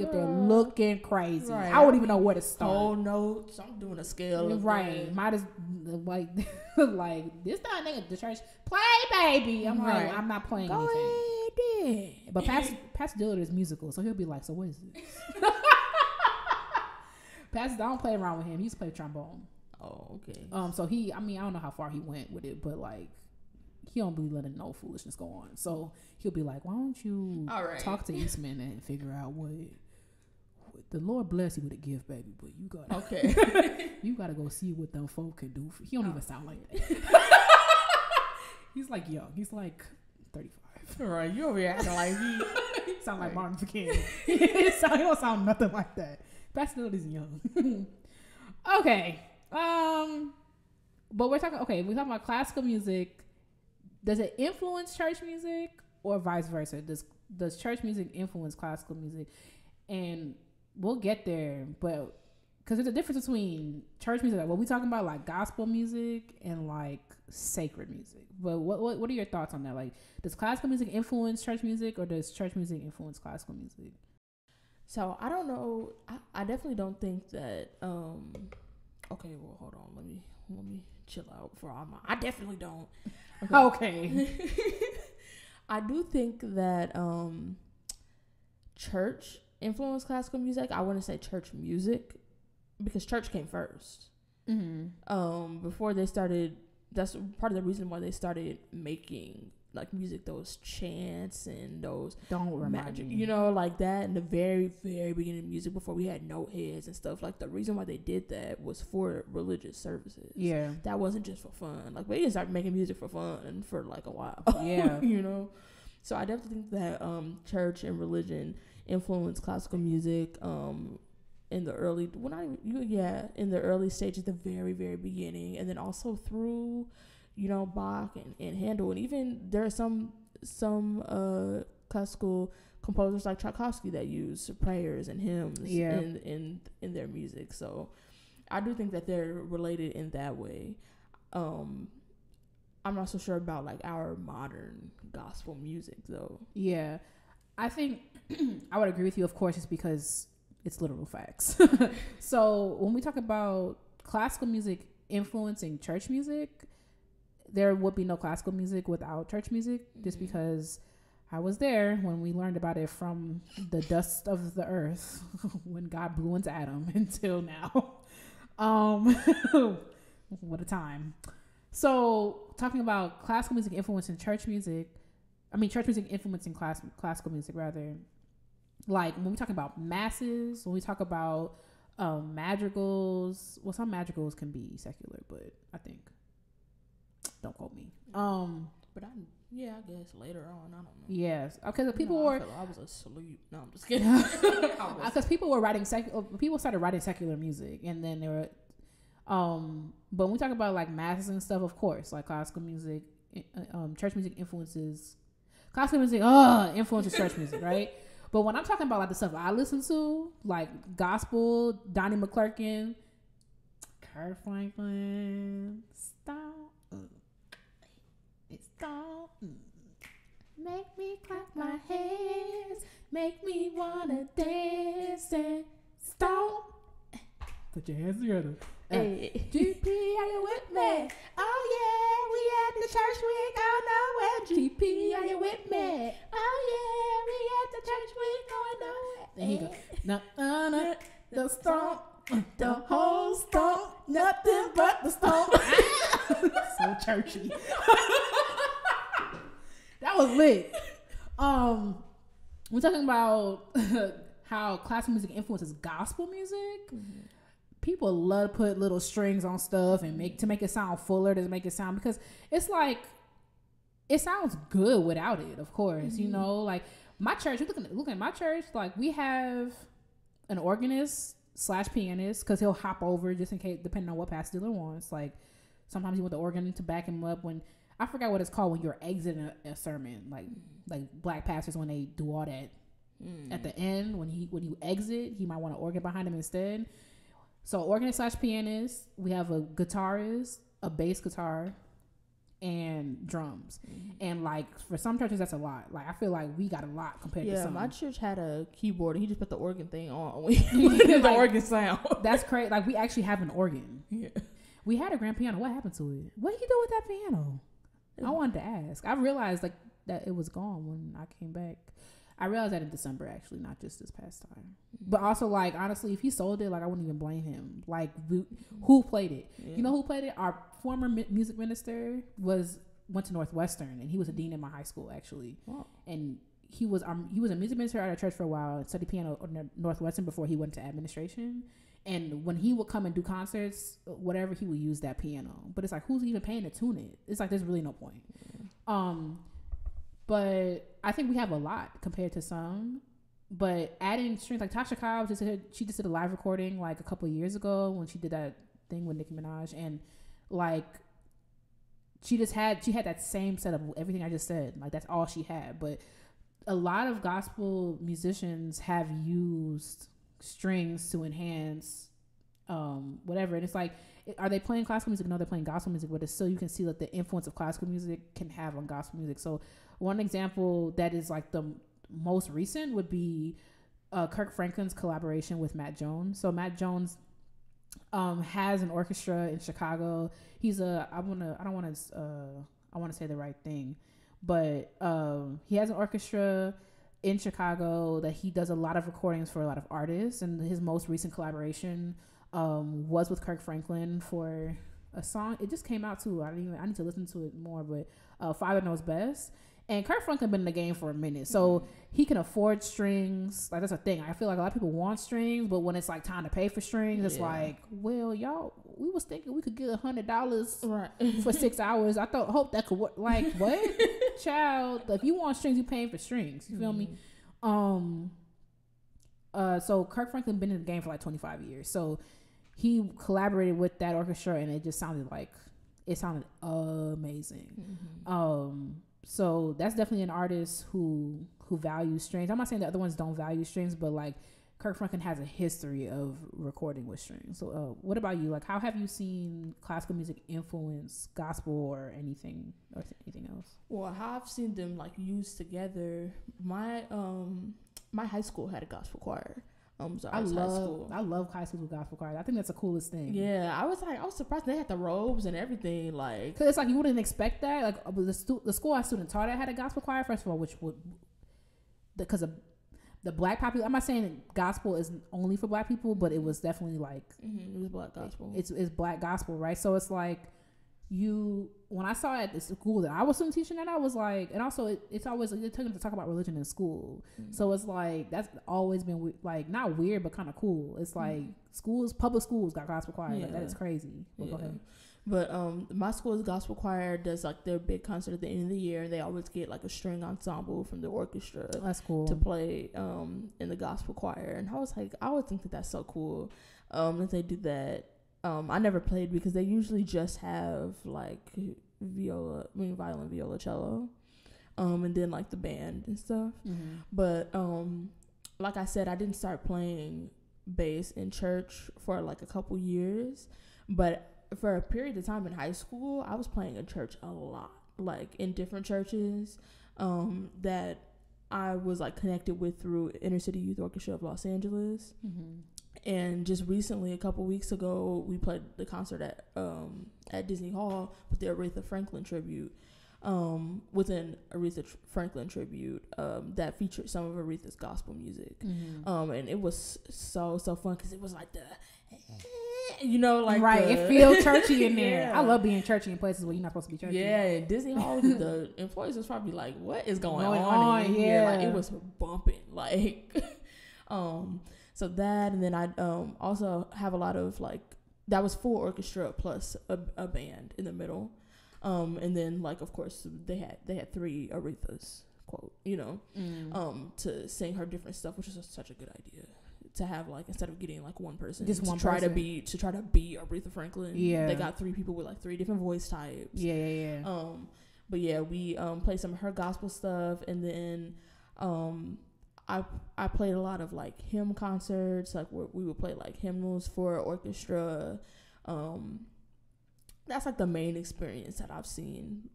up there looking crazy. Right. I wouldn't even know where to start. Whole notes. I'm doing a scale. Right. Might as like like this time nigga the church play baby. I'm like, I'm not playing anything. But Pastor Dillard is musical, so he'll be like, so what is this? Pastor, I don't play around with him. He used to play trombone. Oh, okay. So I don't know how far he went with it, but like he don't be letting no foolishness go on. So he'll be like, why don't you talk to Eastman and figure out what the Lord bless you with a gift, baby, but you got you gotta go see what them folk can do. He don't even sound like that. He's like young. He's like 35. Right, you over here acting like he sound like Martin Luther King. He don't sound nothing like that. Pastor is young. Okay. But we're talking about classical music. Does it influence church music or vice versa? Does church music influence classical music? And we'll get there, but because there's a difference between church music, like what we talking about, like gospel music and like sacred music. But what are your thoughts on that? Like, does classical music influence church music, or does church music influence classical music? So I don't know. I definitely don't think that. Okay, well, hold on. Let me chill out for all my. I definitely don't. Okay. I do think that church influenced classical music. I wouldn't say church music because church came first. Before they started, that's part of the reason why they started making like music, those chants and those magic, like that in the very, very beginning of music before we had note heads and stuff. Like the reason why they did that was for religious services. Yeah, that wasn't just for fun. Like we didn't start making music for fun for like a while. Yeah, So I definitely think that church and religion influenced classical music in the early, in the early stages, the very, very beginning, and then also through. Bach and Handel, and even there are some classical composers like Tchaikovsky that use prayers and hymns in their music. So I do think that they're related in that way. I'm not so sure about like our modern gospel music though. Yeah, I think I would agree with you. Of course, it's because it's literal facts. So when we talk about classical music influencing church music, there would be no classical music without church music, just because I was there when we learned about it from the dust of the earth when God blew into Adam until now. What a time. So talking about classical music influencing church music, church music influencing classical music rather. Like when we talk about masses, when we talk about madrigals, well, some madrigals can be secular, but I think, don't quote me. But I guess later on, I don't know. Yes, okay. So people were. I was asleep. No, I'm just kidding. Because people were writing people started writing secular music, and then they were. But when we talk about like masses and stuff, of course, like classical music, church music influences. Classical music, influences church music, right? But when I'm talking about like the stuff I listen to, like gospel, Donnie McClurkin, Kirk Franklin, stop. It's gone. Make me clap my hands. Make me wanna dance and stop. Put your hands together. Hey. GP, are you with me? Oh yeah, we at the church, we ain't going nowhere. GP, are you with me? Oh yeah, we at the church, we ain't going nowhere. There you go. Now, the stomp, the whole stomp, nothing but the stomp. So churchy. That was lit. We're talking about how classical music influences gospel music. Mm-hmm. People love to put little strings on stuff and make it sound fuller, to make it sound, because it's like it sounds good without it. Of course, mm-hmm. You know, like my church. Look at my church. Like we have an organist / pianist, because he'll hop over just in case, depending on what Pastor Dillon wants. Like sometimes you want the organ to back him up when. I forgot what it's called when you're exiting a sermon, like black pastors when they do all that at the end. When you exit, he might want an organ behind him instead. So organist / pianist, we have a guitarist, a bass guitar, and drums. Mm-hmm. And like for some churches, that's a lot. Like I feel like we got a lot compared to some. Yeah, my church had a keyboard and he just put the organ thing on. The organ sound. That's crazy. Like we actually have an organ. Yeah. We had a grand piano. What happened to it? What did you do with that piano? I wanted to ask. I realized like that it was gone when I came back. I realized that in December, actually, not just this past time. Mm-hmm. But also, like, honestly, if he sold it, like, I wouldn't even blame him. Like, who played it? Yeah. You know who played it? Our former music minister went to Northwestern, and he was a dean in my high school, actually. Wow. And he was a music minister at our church for a while, and studied piano at Northwestern before he went to administration. And when he would come and do concerts, whatever, he would use that piano. But it's like, who's even paying to tune it? It's like, there's really no point. Mm-hmm. But I think we have a lot compared to some. But adding strings, like Tasha Cobbs, she just did a live recording like a couple of years ago when she did that thing with Nicki Minaj. And like, she had that same setup of everything I just said. Like, that's all she had. But a lot of gospel musicians have used strings to enhance whatever, and it's like, are they playing classical music? No, they're playing gospel music, but it's still, you can see that the influence of classical music can have on gospel music. So one example that is like the most recent would be Kirk Franklin's collaboration with Matt Jones. So Matt Jones has an orchestra in Chicago. He's I want to say the right thing, but he has an orchestra in Chicago that he does a lot of recordings for a lot of artists, and his most recent collaboration was with Kirk Franklin for a song. It just came out too. I need to listen to it more, but Father Knows Best. And Kirk Franklin been in the game for a minute, so he can afford strings. Like, that's a thing. I feel like a lot of people want strings, but when it's like time to pay for strings, it's like, well, y'all, we was thinking we could get $100 for 6 hours. Hope that could work. Like, what? Child, if you want strings, you paying for strings. You feel me? So Kirk Franklin been in the game for like 25 years. So he collaborated with that orchestra, and it just sounded amazing. Mm-hmm. So that's definitely an artist who values strings. I'm not saying the other ones don't value strings, but like Kirk Franklin has a history of recording with strings. So what about you? Like, how have you seen classical music influence gospel or anything else? Well, how I've seen them like used together. My high school had a gospel choir. I love high school gospel choir. I think that's the coolest thing. Yeah, I was surprised they had the robes and everything. Like, cause it's like you wouldn't expect that. Like the school I student taught at had a gospel choir. First of all, which would because of the black population. I'm not saying that gospel is only for black people, but it was definitely like it was black gospel. It's black gospel, right? So it's like when I saw at the school that I was teaching at, I was like, and also it's always, it took them to talk about religion in school. So it's like, that's always been like, not weird, but kind of cool. It's like public schools got gospel choir. Like, that is crazy. Well, go ahead. But my school's gospel choir does like their big concert at the end of the year. They always get like a string ensemble from the orchestra. That's cool. To play in the gospel choir. And I was like, I always think that that's so cool that they do that. I never played because they usually just have like violin, viola, cello, and then like the band and stuff. But like I said, I didn't start playing bass in church for like a couple years, but for a period of time in high school, I was playing in church a lot, like in different churches that I was like connected with through Inner City Youth Orchestra of Los Angeles. And just recently, a couple weeks ago, we played the concert at Disney Hall with the Aretha Franklin tribute, within Aretha Franklin tribute that featured some of Aretha's gospel music. And it was so fun because it was like like right, it feels churchy in there. I love being churchy in places where you're not supposed to be churchy. Yeah, Disney Hall, the employees was probably like, "What is going on?" Yeah, like it was bumping, like. So that, and then I also have a lot of like, that was full orchestra plus a band in the middle, and then like of course they had 3 Arethas, quote, to sing her different stuff, which is such a good idea. To have like, instead of getting like one person just to try to be Aretha Franklin, they got 3 people with like 3 different voice types. But yeah, we played some of her gospel stuff, and then I played a lot of like hymn concerts, like where we would play like hymnals for orchestra. That's like the main experience that I've seen,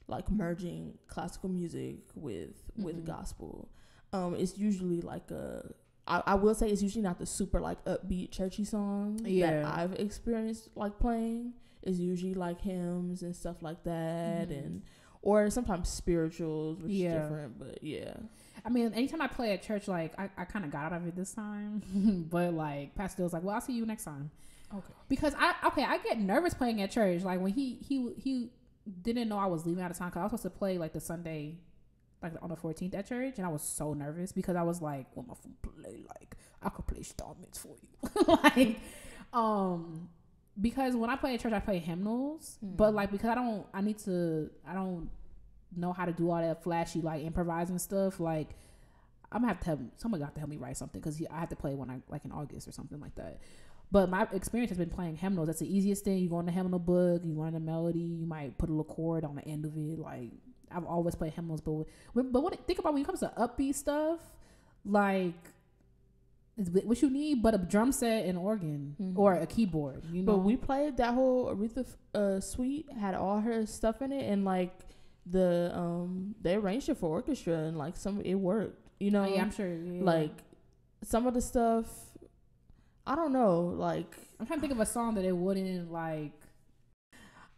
like merging classical music with gospel. It's usually like I will say it's usually not the super like upbeat churchy song that I've experienced like playing. It's usually like hymns and stuff like that, or sometimes spirituals, which is different, but yeah. I mean, anytime I play at church, like I kind of got out of it this time, but like Pastor was like, "Well, I'll see you next time." Okay. Because I get nervous playing at church. Like when he didn't know I was leaving out of town, because I was supposed to play like the Sunday, like on the 14th at church, and I was so nervous because I was like, "What my phone play? Like I could play instruments for you." Like, because when I play at church, I play hymnals, but like because I don't know how to do all that flashy like improvising stuff. Like I'm gonna have to have somebody got to help me write something, because I have to play when I like in August or something like that. But my experience has been playing hymnals. That's the easiest thing. You go in the hymnal book, you learn the melody, you might put a little chord on the end of it. Like I've always played hymnals, but think about when it comes to upbeat stuff, like what you need but a drum set and organ or a keyboard, But we played that whole Aretha suite, had all her stuff in it, and like they arranged it for orchestra, and like it worked, Oh, yeah, I'm sure. Yeah. Like some of the stuff, I don't know. Like I'm trying to think of a song that it wouldn't like.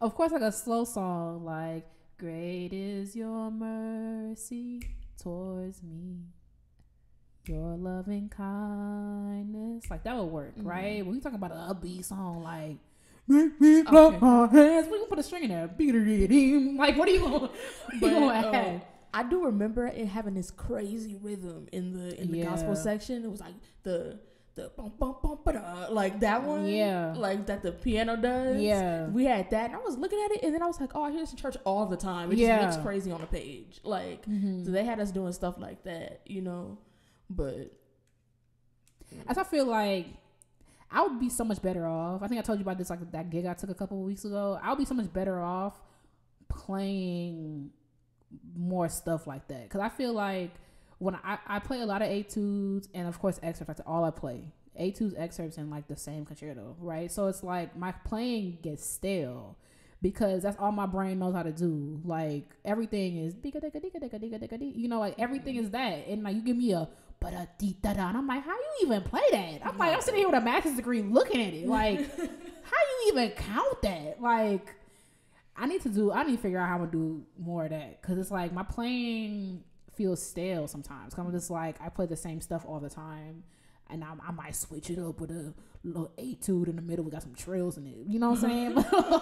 Of course, like a slow song, like "Great is your mercy towards me, your loving kindness." Like that would work, right? When you talking about an upbeat song, like make me clap my hands, we can put a string in there. Like, what are you gonna add? I do remember it having this crazy rhythm in the gospel section. It was like the bum bum bum ba-da, like that one, like that the piano does. Yeah, we had that, and I was looking at it, and then I was like, "Oh, I hear this in church all the time." It just looks crazy on the page, like so they had us doing stuff like that, But as I feel like I would be so much better off. I think I told you about this, like that gig I took a couple of weeks ago. I would be so much better off playing more stuff like that, because I feel like when I play a lot of etudes and of course excerpts, that's all I play. Etudes, excerpts, and like the same concerto, right? So it's like my playing gets stale because that's all my brain knows how to do. Like everything is like everything is that, and like you give me a and I'm like, how you even play that? I'm like, I'm sitting here with a master's degree looking at it, like how you even count that? Like I need to figure out how I'm gonna do more of that, because it's like my playing feels stale sometimes. I'm just like, I play the same stuff all the time. and I might switch it up with a little etude in the middle. We got some trills in it. You know what I'm saying?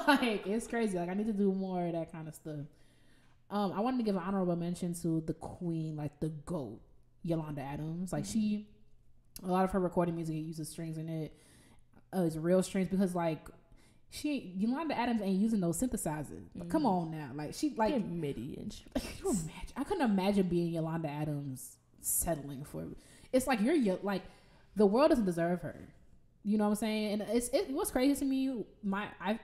Like, it's crazy. Like, I need to do more of that kind of stuff. I wanted to give an honorable mention to the queen, like the GOAT, Yolanda Adams. Like, a lot of her recording music uses strings in it. It's real strings because, like, Yolanda Adams ain't using those synthesizers. But come on now. Like, she, like, MIDI and shit. Can you imagine? I couldn't imagine being Yolanda Adams settling for. It's like like, the world doesn't deserve her. You know what I'm saying? And it was crazy to me.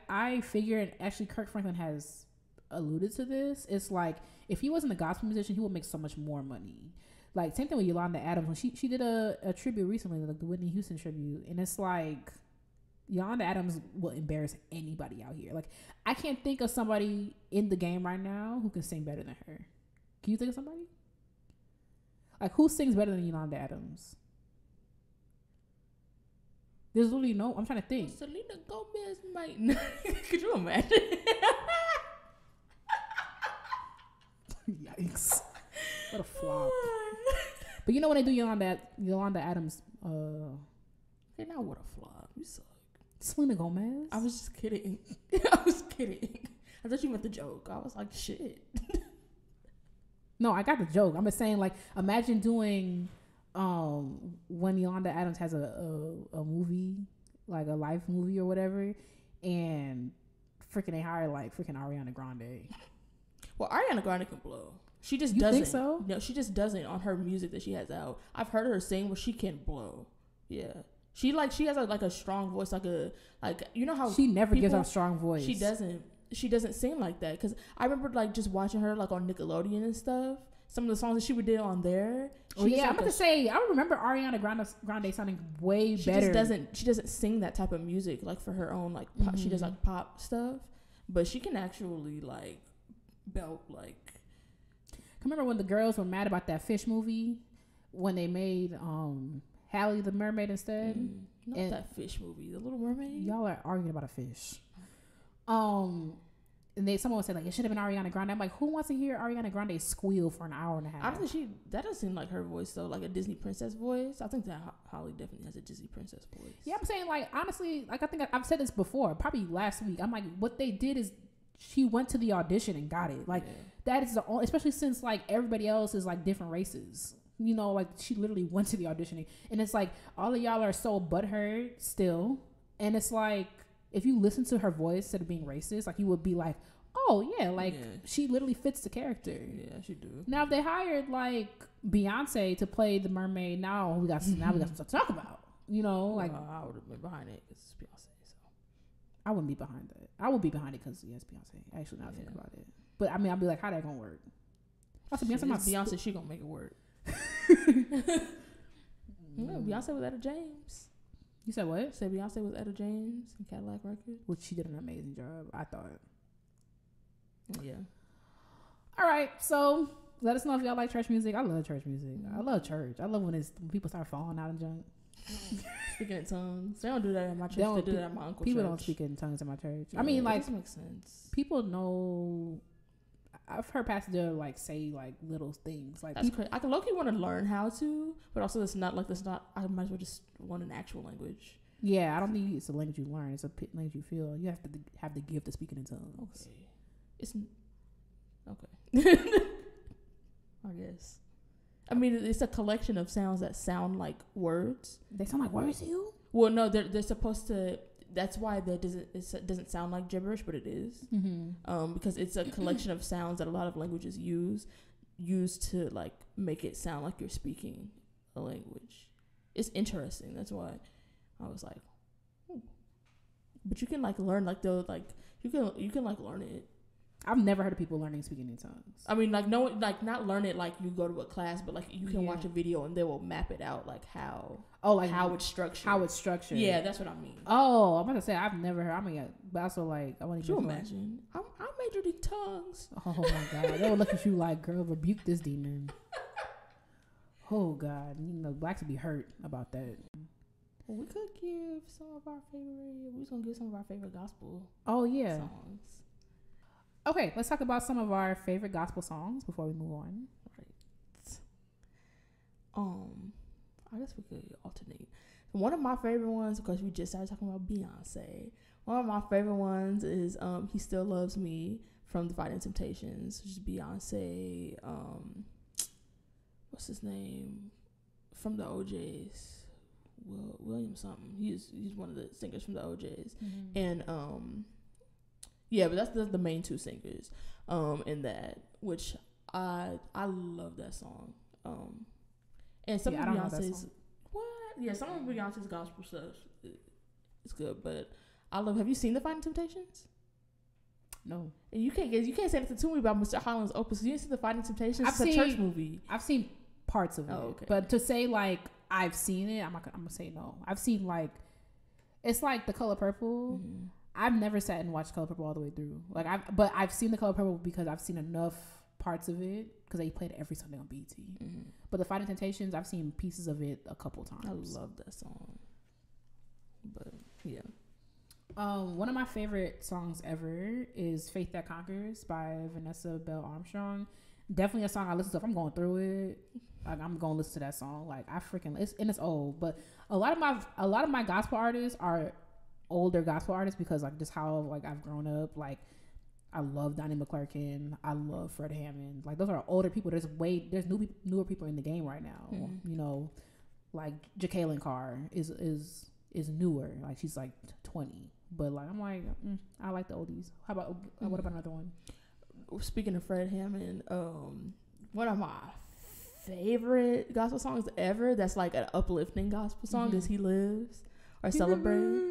I figured actually Kirk Franklin has alluded to this. It's like, if he wasn't a gospel musician, he would make so much more money. Like, same thing with Yolanda Adams. When she did a tribute recently, like the Whitney Houston tribute, and it's like, Yolanda Adams will embarrass anybody out here. Like, I can't think of somebody in the game right now who can sing better than her. Can you think of somebody? Like, who sings better than Yolanda Adams? There's literally no. I'm trying to think. Selena Gomez might not. Could you imagine? Yikes! What a flop. But you know when they do Yolanda Adams. Hey, now what a flop. You suck. Selena Gomez. I was just kidding. I was kidding. I thought you meant the joke. I was like, shit. No, I got the joke. I'm just saying, like, imagine doing when Yolanda Adams has a movie, like a life movie or whatever, and freaking they hire like freaking Ariana Grande. Well, Ariana Grande can blow. She just you doesn't. Think so? No, she just doesn't on her music that she has out. I've heard her sing, but she can't blow. Yeah. She has a strong voice, like you know how she never gives her a strong voice. She doesn't sing like that, because I remember like just watching her like on Nickelodeon and stuff. Some of the songs that she would do on there. Oh yeah, I'm about to say I remember Ariana Grande sounding way better. She doesn't sing that type of music like for her own like pop. She does like pop stuff, but she can actually like belt like. I remember when the girls were mad about that fish movie when they made Hallie the Mermaid instead. Not that fish movie, The Little Mermaid. Y'all are arguing about a fish. And someone said like it should have been Ariana Grande. I'm like, who wants to hear Ariana Grande squeal for an hour and a half? I don't think that doesn't seem like her voice though, like a Disney princess voice. I think that Holly definitely has a Disney princess voice. Yeah, I'm saying like honestly, like I think I've said this before, probably last week. I'm like, what they did is she went to the audition and got it. Like that is the only, especially since like everybody else is like different races. You know, like she literally went to the auditioning, and it's like all of y'all are so butthurt still, and it's like if you listen to her voice instead of being racist, like you would be like, oh yeah, like she literally fits the character. Yeah, she do. Now if they hired like Beyonce to play the mermaid, now we got something to talk about. You know, like I would have been behind it because it's Beyonce. So I wouldn't be behind that. I would be behind it because yes, Beyonce. Actually, now I think about it, but I mean, I'd be like, how that gonna work? I said Beyonce, she gonna make it work. Beyonce was Etta James. You said what? Said Beyonce was Etta James in Cadillac Records, which she did an amazing job, I thought. Yeah. All right, so let us know if y'all like church music. I love church music. I love church. I love when people start falling out and junk. Speaking in tongues. They don't do that in my church. They do that at my uncle's people church. Don't speak in tongues in my church. Yeah, I mean, like, it doesn't make sense. People know. I've heard pastors like say like little things like that's crazy. I can low-key want to learn how to, but also that's not. I might as well just want an actual language. Yeah, I don't think it's a language you learn. It's a language you feel. You have to have the gift of speaking in tongues. Okay, it's okay. I guess. I mean, it's a collection of sounds that sound like words. They sound like words to you? Well, no, they're supposed to. That's why it doesn't sound like gibberish, but it is. Because it's a collection of sounds that a lot of languages use to like make it sound like you're speaking a language. It's interesting. That's why I was like, but you can like learn like you can like learn it. I've never heard of people speaking in tongues. I mean, like not learn it like you go to a class, but like you can watch a video and they will map it out like how. Oh, like how it's structured. How it's structured. Yeah, that's what I mean. Oh, I'm about to say I've never heard. I mean, but also like I want to. Could you imagine? I majored in tongues. Oh my God, they would look at you like, girl, rebuke this demon. Oh God, you know, blacks would be hurt about that. Well, we could give some of our favorite. We're gonna give some of our favorite gospel. Oh yeah. Songs. Okay, let's talk about some of our favorite gospel songs before we move on. Right. I guess we could alternate. One of my favorite ones, because we just started talking about Beyonce. One of my favorite ones is "He Still Loves Me" from the Fighting Temptations, which is Beyonce. What's his name from the OJs? William something. He's one of the singers from the OJs, and yeah, but that's the main two singers in that, which I love that song. And some of Beyonce's some of Beyonce's gospel stuff is good, but I love. Have you seen the Fighting Temptations? No. And you can't say that to me about Mr. Holland's Opus. You didn't see the Fighting Temptations? It's a church movie. I've seen parts of it, okay. But to say like I've seen it, I'm gonna say no. I've seen like it's like The Color Purple. Mm-hmm. I've never sat and watched Color Purple all the way through. Like I've seen The Color Purple because I've seen enough parts of it because they played it every Sunday on BET. Mm-hmm. But the Fighting Temptations, I've seen pieces of it a couple times. I love that song. But yeah. One of my favorite songs ever is "Faith That Conquers" by Vanessa Bell Armstrong. Definitely a song I listen to if I'm going through it. Like I'm gonna listen to that song. Like I freaking it's old, but a lot of my gospel artists are older gospel artists because like just how like I've grown up. Like I love Donnie McClurkin. I love Fred Hammond. Like those are older people. There's newer people in the game right now. Mm-hmm. You know, like Jacqueline Carr is newer. Like she's like 20. But like I'm like I like the oldies. How about what about another one? Speaking of Fred Hammond, one of my favorite gospel songs ever that's like an uplifting gospel song is "He Lives" or "Celebrate."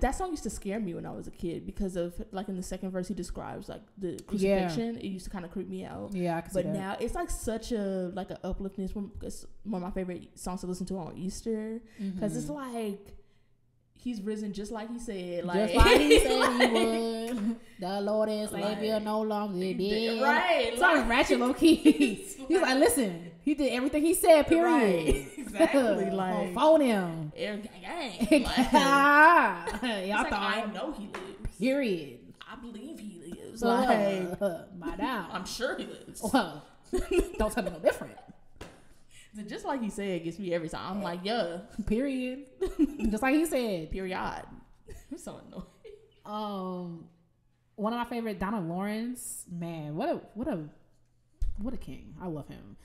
That song used to scare me when I was a kid because of like in the second verse he describes like the crucifixion. It used to kind of creep me out. Yeah, I can see that. Now it's like such a like an uplifting. It's one of my favorite songs to listen to on Easter because it's like he's risen just like he said. Like, just like he said he would. The Lord is Savior, no longer dead. Right. It's like ratchet low key. He's like, listen, he did everything he said, period. Right. Exactly. Like, phone him. Gang. Like, y'all thought I know he lives. Period. I believe he lives. Like, my down. I'm sure he lives. Well, don't tell me no different. Just like he said gets me every time. I'm like, yeah. Period. Just like he said. Period. I'm so annoyed. One of my favorite, Donald Lawrence. Man, what a king. I love him.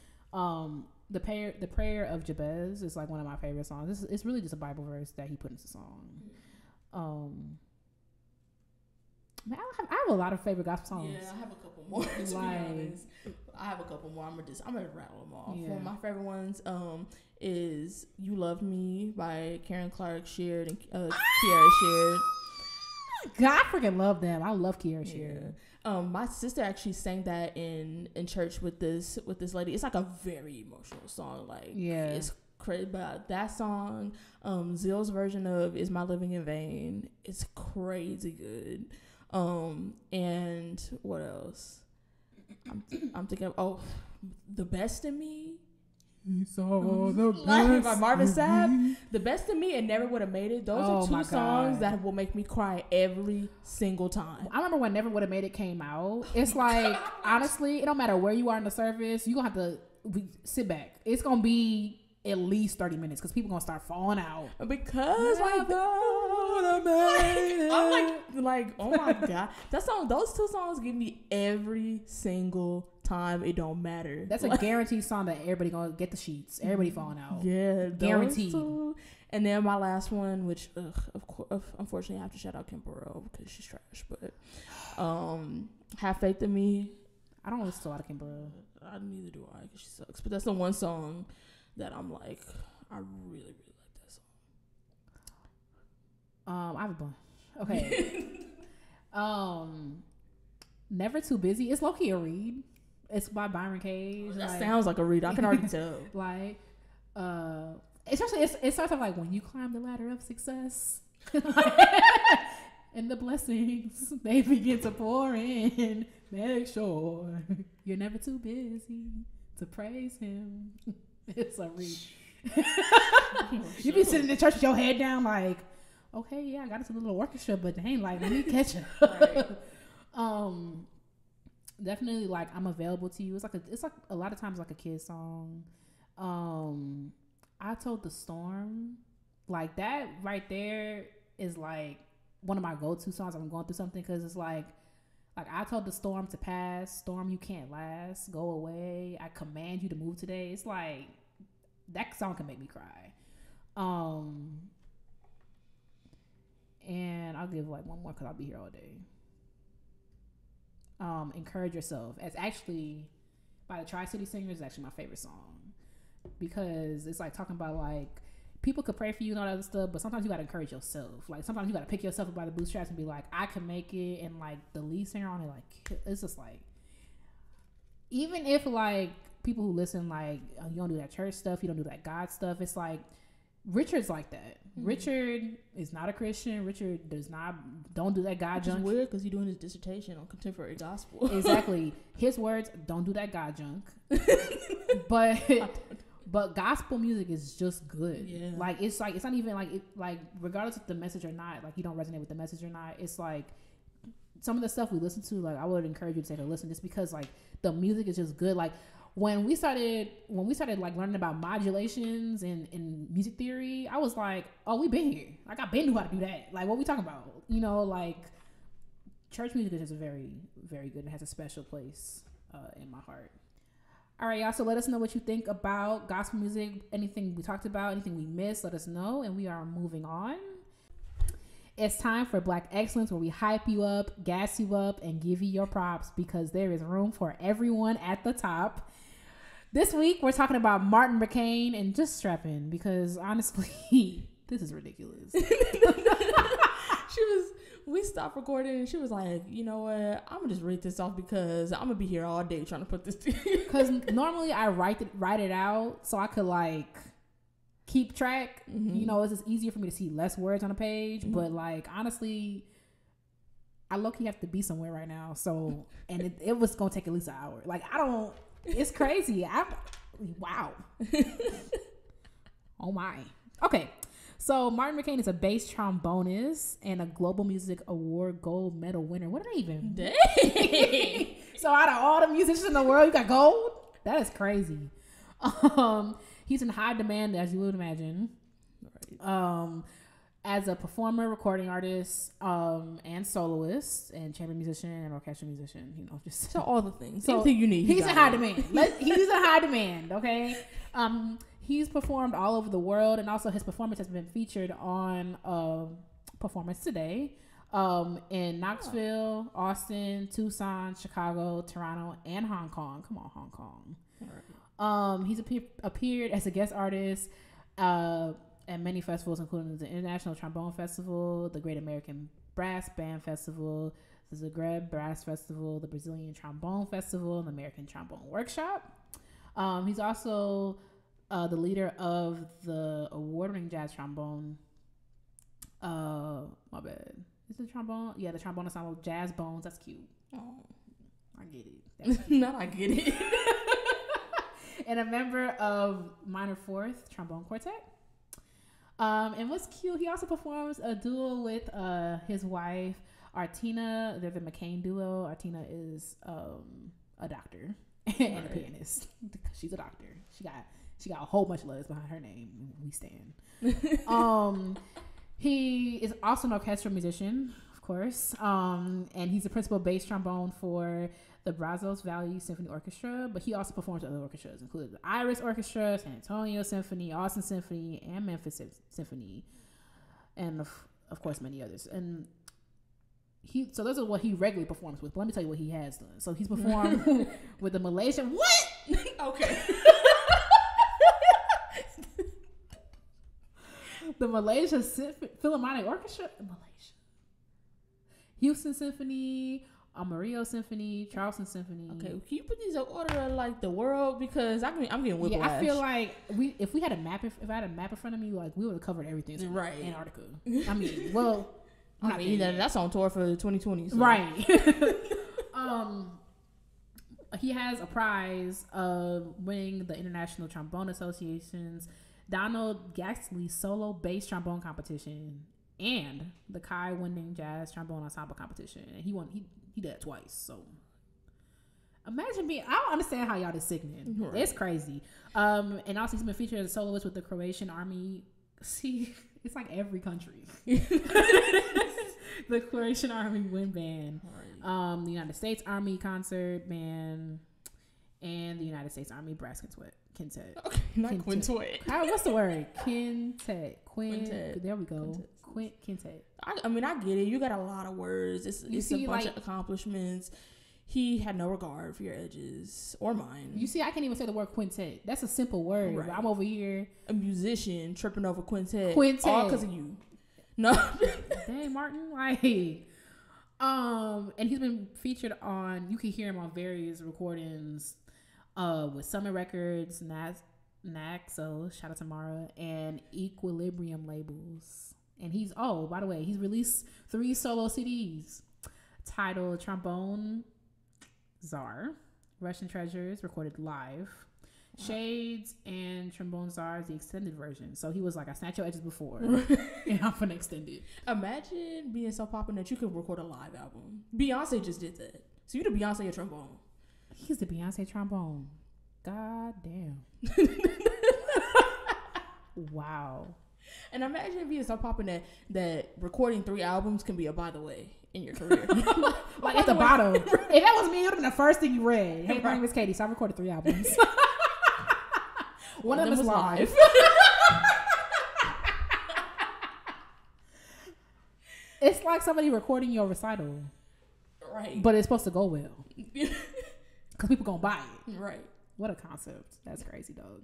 The prayer of Jabez is like one of my favorite songs. It's really just a Bible verse that he put into the song. Man, I have a lot of favorite gospel songs. Yeah, I have a couple more. To be honest, I have a couple more. I'm gonna rattle them off. Yeah. One of my favorite ones is "You Love Me" by Karen Clark Sheard and Kiara Sheard. God, I freaking love them. I love Kiara Sheard. My sister actually sang that in church with this lady. It's like a very emotional song. Like it's crazy. But that song, Zill's version of "Is My Living in Vain," it's crazy good. And what else? I'm thinking of "The Best in Me." He saw the best like by Marvin Sapp. "The Best in Me" and "Never Would Have Made It." Those are two songs that will make me cry every single time. I remember when "Never Would Have Made It" came out. It's like honestly, it don't matter where you are in the service, you gonna have to sit back. It's gonna be at least 30 minutes because people gonna start falling out because I'm like oh my god, that song, those two songs give me every single time. It don't matter. That's a guaranteed song that everybody gonna get the sheets. Everybody falling out. Yeah, guaranteed. And then my last one, which of course, unfortunately, I have to shout out Kim Burrell because she's trash. But "Have Faith in Me." I don't listen to a lot of Kim Burrell. Neither do I because she sucks. But that's the one song that I'm like, I really, really like that song. I have a bunch. Okay. "Never Too Busy." It's low-key a read. It's by Byron Cage. That sounds like a read. I can already tell. Like, especially it starts off like, "When you climb the ladder of success, and the blessings they begin to pour in, make sure you're never too busy to praise Him." It's a read. You be sitting in church with your head down like, okay, yeah, I got into the little orchestra, but they ain't like, let me catch up. Right. Definitely like "I'm Available to You." It's like a lot of times like a kid song. I Told the Storm, like that right there is like one of my go-to songs. I'm going through something because it's like I told the storm to pass, storm you can't last, go away. I command you to move today. It's like that song can make me cry. And I'll give like one more because I'll be here all day. Encourage Yourself. It's actually by the Tri-City Singers. Is actually my favorite song because it's like talking about like people could pray for you and all that other stuff, but sometimes you gotta encourage yourself. Like sometimes you gotta pick yourself up by the bootstraps and be like, I can make it. And like the lead singer on it, like it's just like, even if like people who listen like you don't do that church stuff, you don't do that God stuff, it's like Richard's like that. Mm-hmm. Richard is not a Christian. Richard don't do that God junk. It's weird because he's doing his dissertation on contemporary gospel. Exactly. His words, don't do that God junk. But gospel music is just good. Yeah. Like it's not even like it, like regardless of the message or not, like you don't resonate with the message or not, it's like some of the stuff we listen to, like I would encourage you to take a listen just because like the music is just good. Like when we started like learning about modulations and music theory, I was like, oh, we been here. Like I've been knew how to do that. Like what we talking about? You know, like church music is just very, very good and has a special place in my heart. All right, y'all. So let us know what you think about gospel music. Anything we talked about, anything we missed, let us know. And we are moving on. It's time for Black Excellence, where we hype you up, gas you up, and give you your props because there is room for everyone at the top. This week, we're talking about Martin McCain, and just strap in because honestly, this is ridiculous. We stopped recording and she was like, you know what, I'm gonna just read this off because I'm gonna be here all day trying to put this together. Because normally I write it out so I could like keep track. Mm-hmm. You know, it's just easier for me to see less words on a page. Mm-hmm. But like honestly, I low-key have to be somewhere right now. So and it was gonna take at least an hour. Like it's crazy. Wow. Oh my. Okay. So Martin McCain is a bass trombonist and a Global Music Award gold medal winner. What did I even? Dang. So out of all the musicians in the world, you got gold? That is crazy. He's in high demand, as you would imagine. Right. As a performer, recording artist, and soloist, and chamber musician and orchestral musician. You know, just so all the things. So anything you need. He's in high demand. He's in high demand. Okay. He's performed all over the world, and also his performance has been featured on Performance Today in Knoxville, Austin, Tucson, Chicago, Toronto, and Hong Kong. Come on, Hong Kong. Right. He's appeared as a guest artist at many festivals, including the International Trombone Festival, the Great American Brass Band Festival, the Zagreb Brass Festival, the Brazilian Trombone Festival, and the American Trombone Workshop. He's also the leader of the award-winning jazz trombone. My bad. Is it trombone? Yeah, the trombone ensemble, Jazz Bones. That's cute. Oh, I get it. Not I get it. And a member of Minor Fourth Trombone Quartet. And what's cute, he also performs a duo with his wife, Artina. They're the McCain duo. Artina is a doctor and a pianist. She's a doctor. She got a whole bunch of letters behind her name. We stand. He is also an orchestral musician, of course. And he's the principal bass trombone for the Brazos Valley Symphony Orchestra. But he also performs other orchestras, including the Iris Orchestra, San Antonio Symphony, Austin Symphony, and Memphis Symphony. And of course, many others. And so those are what he regularly performs with. But let me tell you what he has done. So he's performed with the Malaysian. What? Okay. The Malaysia Philharmonic Orchestra, Houston Symphony, Amarillo Symphony, Charleston Symphony. Okay, can you put these in order like the world, because I'm getting whiplash. Yeah, I feel like if I had a map in front of me, like we would have covered everything. So right, Antarctica. I mean, well, that's on tour for 2020. So. Right. He has a prize of winning the International Trombone Association's Donald Gaxley solo bass trombone competition and the Kai winning jazz trombone ensemble competition. And he did that twice. So Imagine being. I don't understand how y'all this sickening. Right. It's crazy. And also he's been featured as a soloist with the Croatian Army. See, it's like every country. The Croatian Army Wind Band, right. The United States Army Concert Band, and the United States Army Brass Quintet. Okay, not quintet. What's the word? Quintet. There we go. Quintet. I mean, I get it. You got a lot of words. It's a bunch of accomplishments. He had no regard for your edges or mine. You see, I can't even say the word quintet. That's a simple word. Right. I'm over here. A musician tripping over quintet. All because of you. No. Dang, Martin. Like, and he's been featured on, you can hear him on various recordings with Summit Records, Naxo, shout out to Mara, and Equilibrium labels. And by the way, he's released 3 solo CDs titled Trombone Czar, Russian Treasures, recorded live, Shades, and Trombone Czar, the extended version. So he was like, I snatched your edges before, and I'm gonna extend it. Imagine being so popular that you could record a live album. Beyonce just did that. So you the Beyonce of trombone. He's the Beyonce trombone. God damn. Wow. And imagine being so popular that recording 3 albums can be a by the way in your career. Like at the bottom. If that was me, it would have been the first thing you read. Hey, my name is Katie, so I recorded 3 albums. One of them is live. It's like somebody recording your recital. Right. But it's supposed to go well. Because people gonna buy it. Right. What a concept. That's crazy, dog.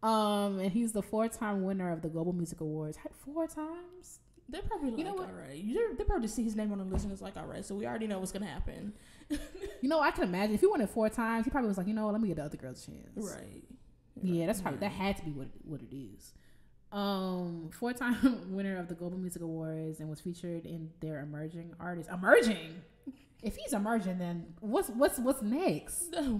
And he's the 4-time winner of the Global Music Awards. 4 times? They're probably like, all right. They probably just see his name on the list and it's like, all right, so we already know what's going to happen. I can imagine. If he won it 4 times, he probably was like, let me get the other girls a chance. Right. Yeah, that's probably, that had to be what it is. 4-time winner of the Global Music Awards and was featured in their Emerging Artists. Emerging? If he's emerging, then what's next? No.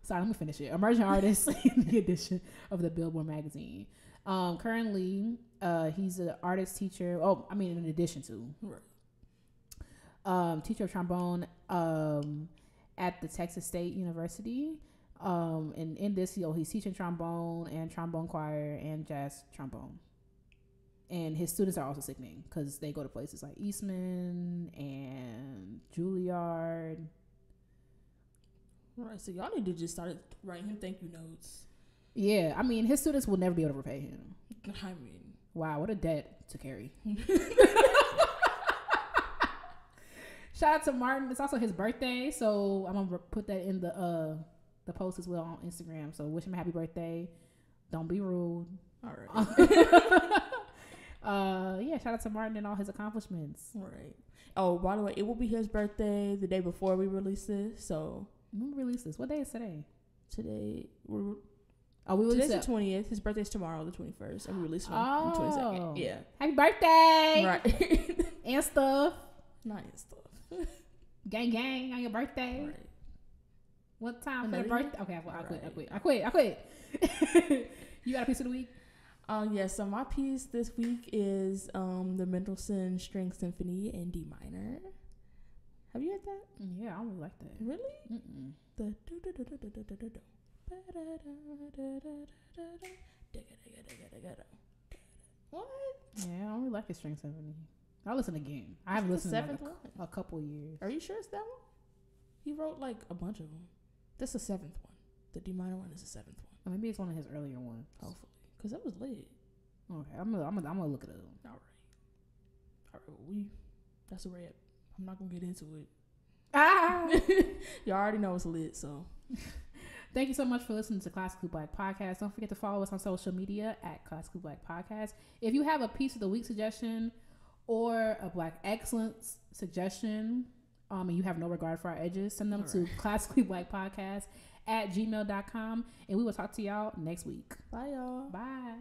Sorry, let me finish it. Emerging Artists in the edition of the Billboard magazine. Currently, he's an artist teacher. In addition to. Right. Teacher of trombone at the Texas State University. And in this, he's teaching trombone and trombone choir and jazz trombone. And his students are also sickening because they go to places like Eastman and Juilliard. Right, so y'all need to just start writing him thank you notes. Yeah, his students will never be able to repay him. Wow, what a debt to carry. Shout out to Martin. It's also his birthday, so I'm gonna put that in the post as well on Instagram. So wish him a happy birthday. Don't be rude. All right. Shout out to Martin and all his accomplishments. Right. Oh, by the way, it will be his birthday the day before we release this. So when we release this, what day is today? Today's the 20th. His birthday's tomorrow, the 21st, and we release it on the 22nd. Yeah. Happy birthday! Right. And stuff. Not and stuff. Gang on your birthday. Right. What time for the birthday? Okay, I quit. You got a piece of the week? So my piece this week is the Mendelssohn String Symphony in D minor. Have you heard that? Yeah, I really like that. Really? Mm-mm. What? Yeah, I don't really like the String Symphony. I'll listen again. I haven't listened in a couple years. Are you sure it's that one? He wrote like a bunch of them. That's the 7th one. The D minor one is the 7th one. Or maybe it's one of his earlier ones. Hopefully. Because that was lit. Okay, I'm gonna look it up. All right. That's a wrap. I'm not gonna get into it. Y'all already know it's lit, so. Thank you so much for listening to Classically Black Podcast. Don't forget to follow us on social media at Classically Black Podcast. If you have a piece of the week suggestion or a Black excellence suggestion, and you have no regard for our edges, send them to classicallyblackpodcast@gmail.com, and we will talk to y'all next week. Bye, y'all. Bye.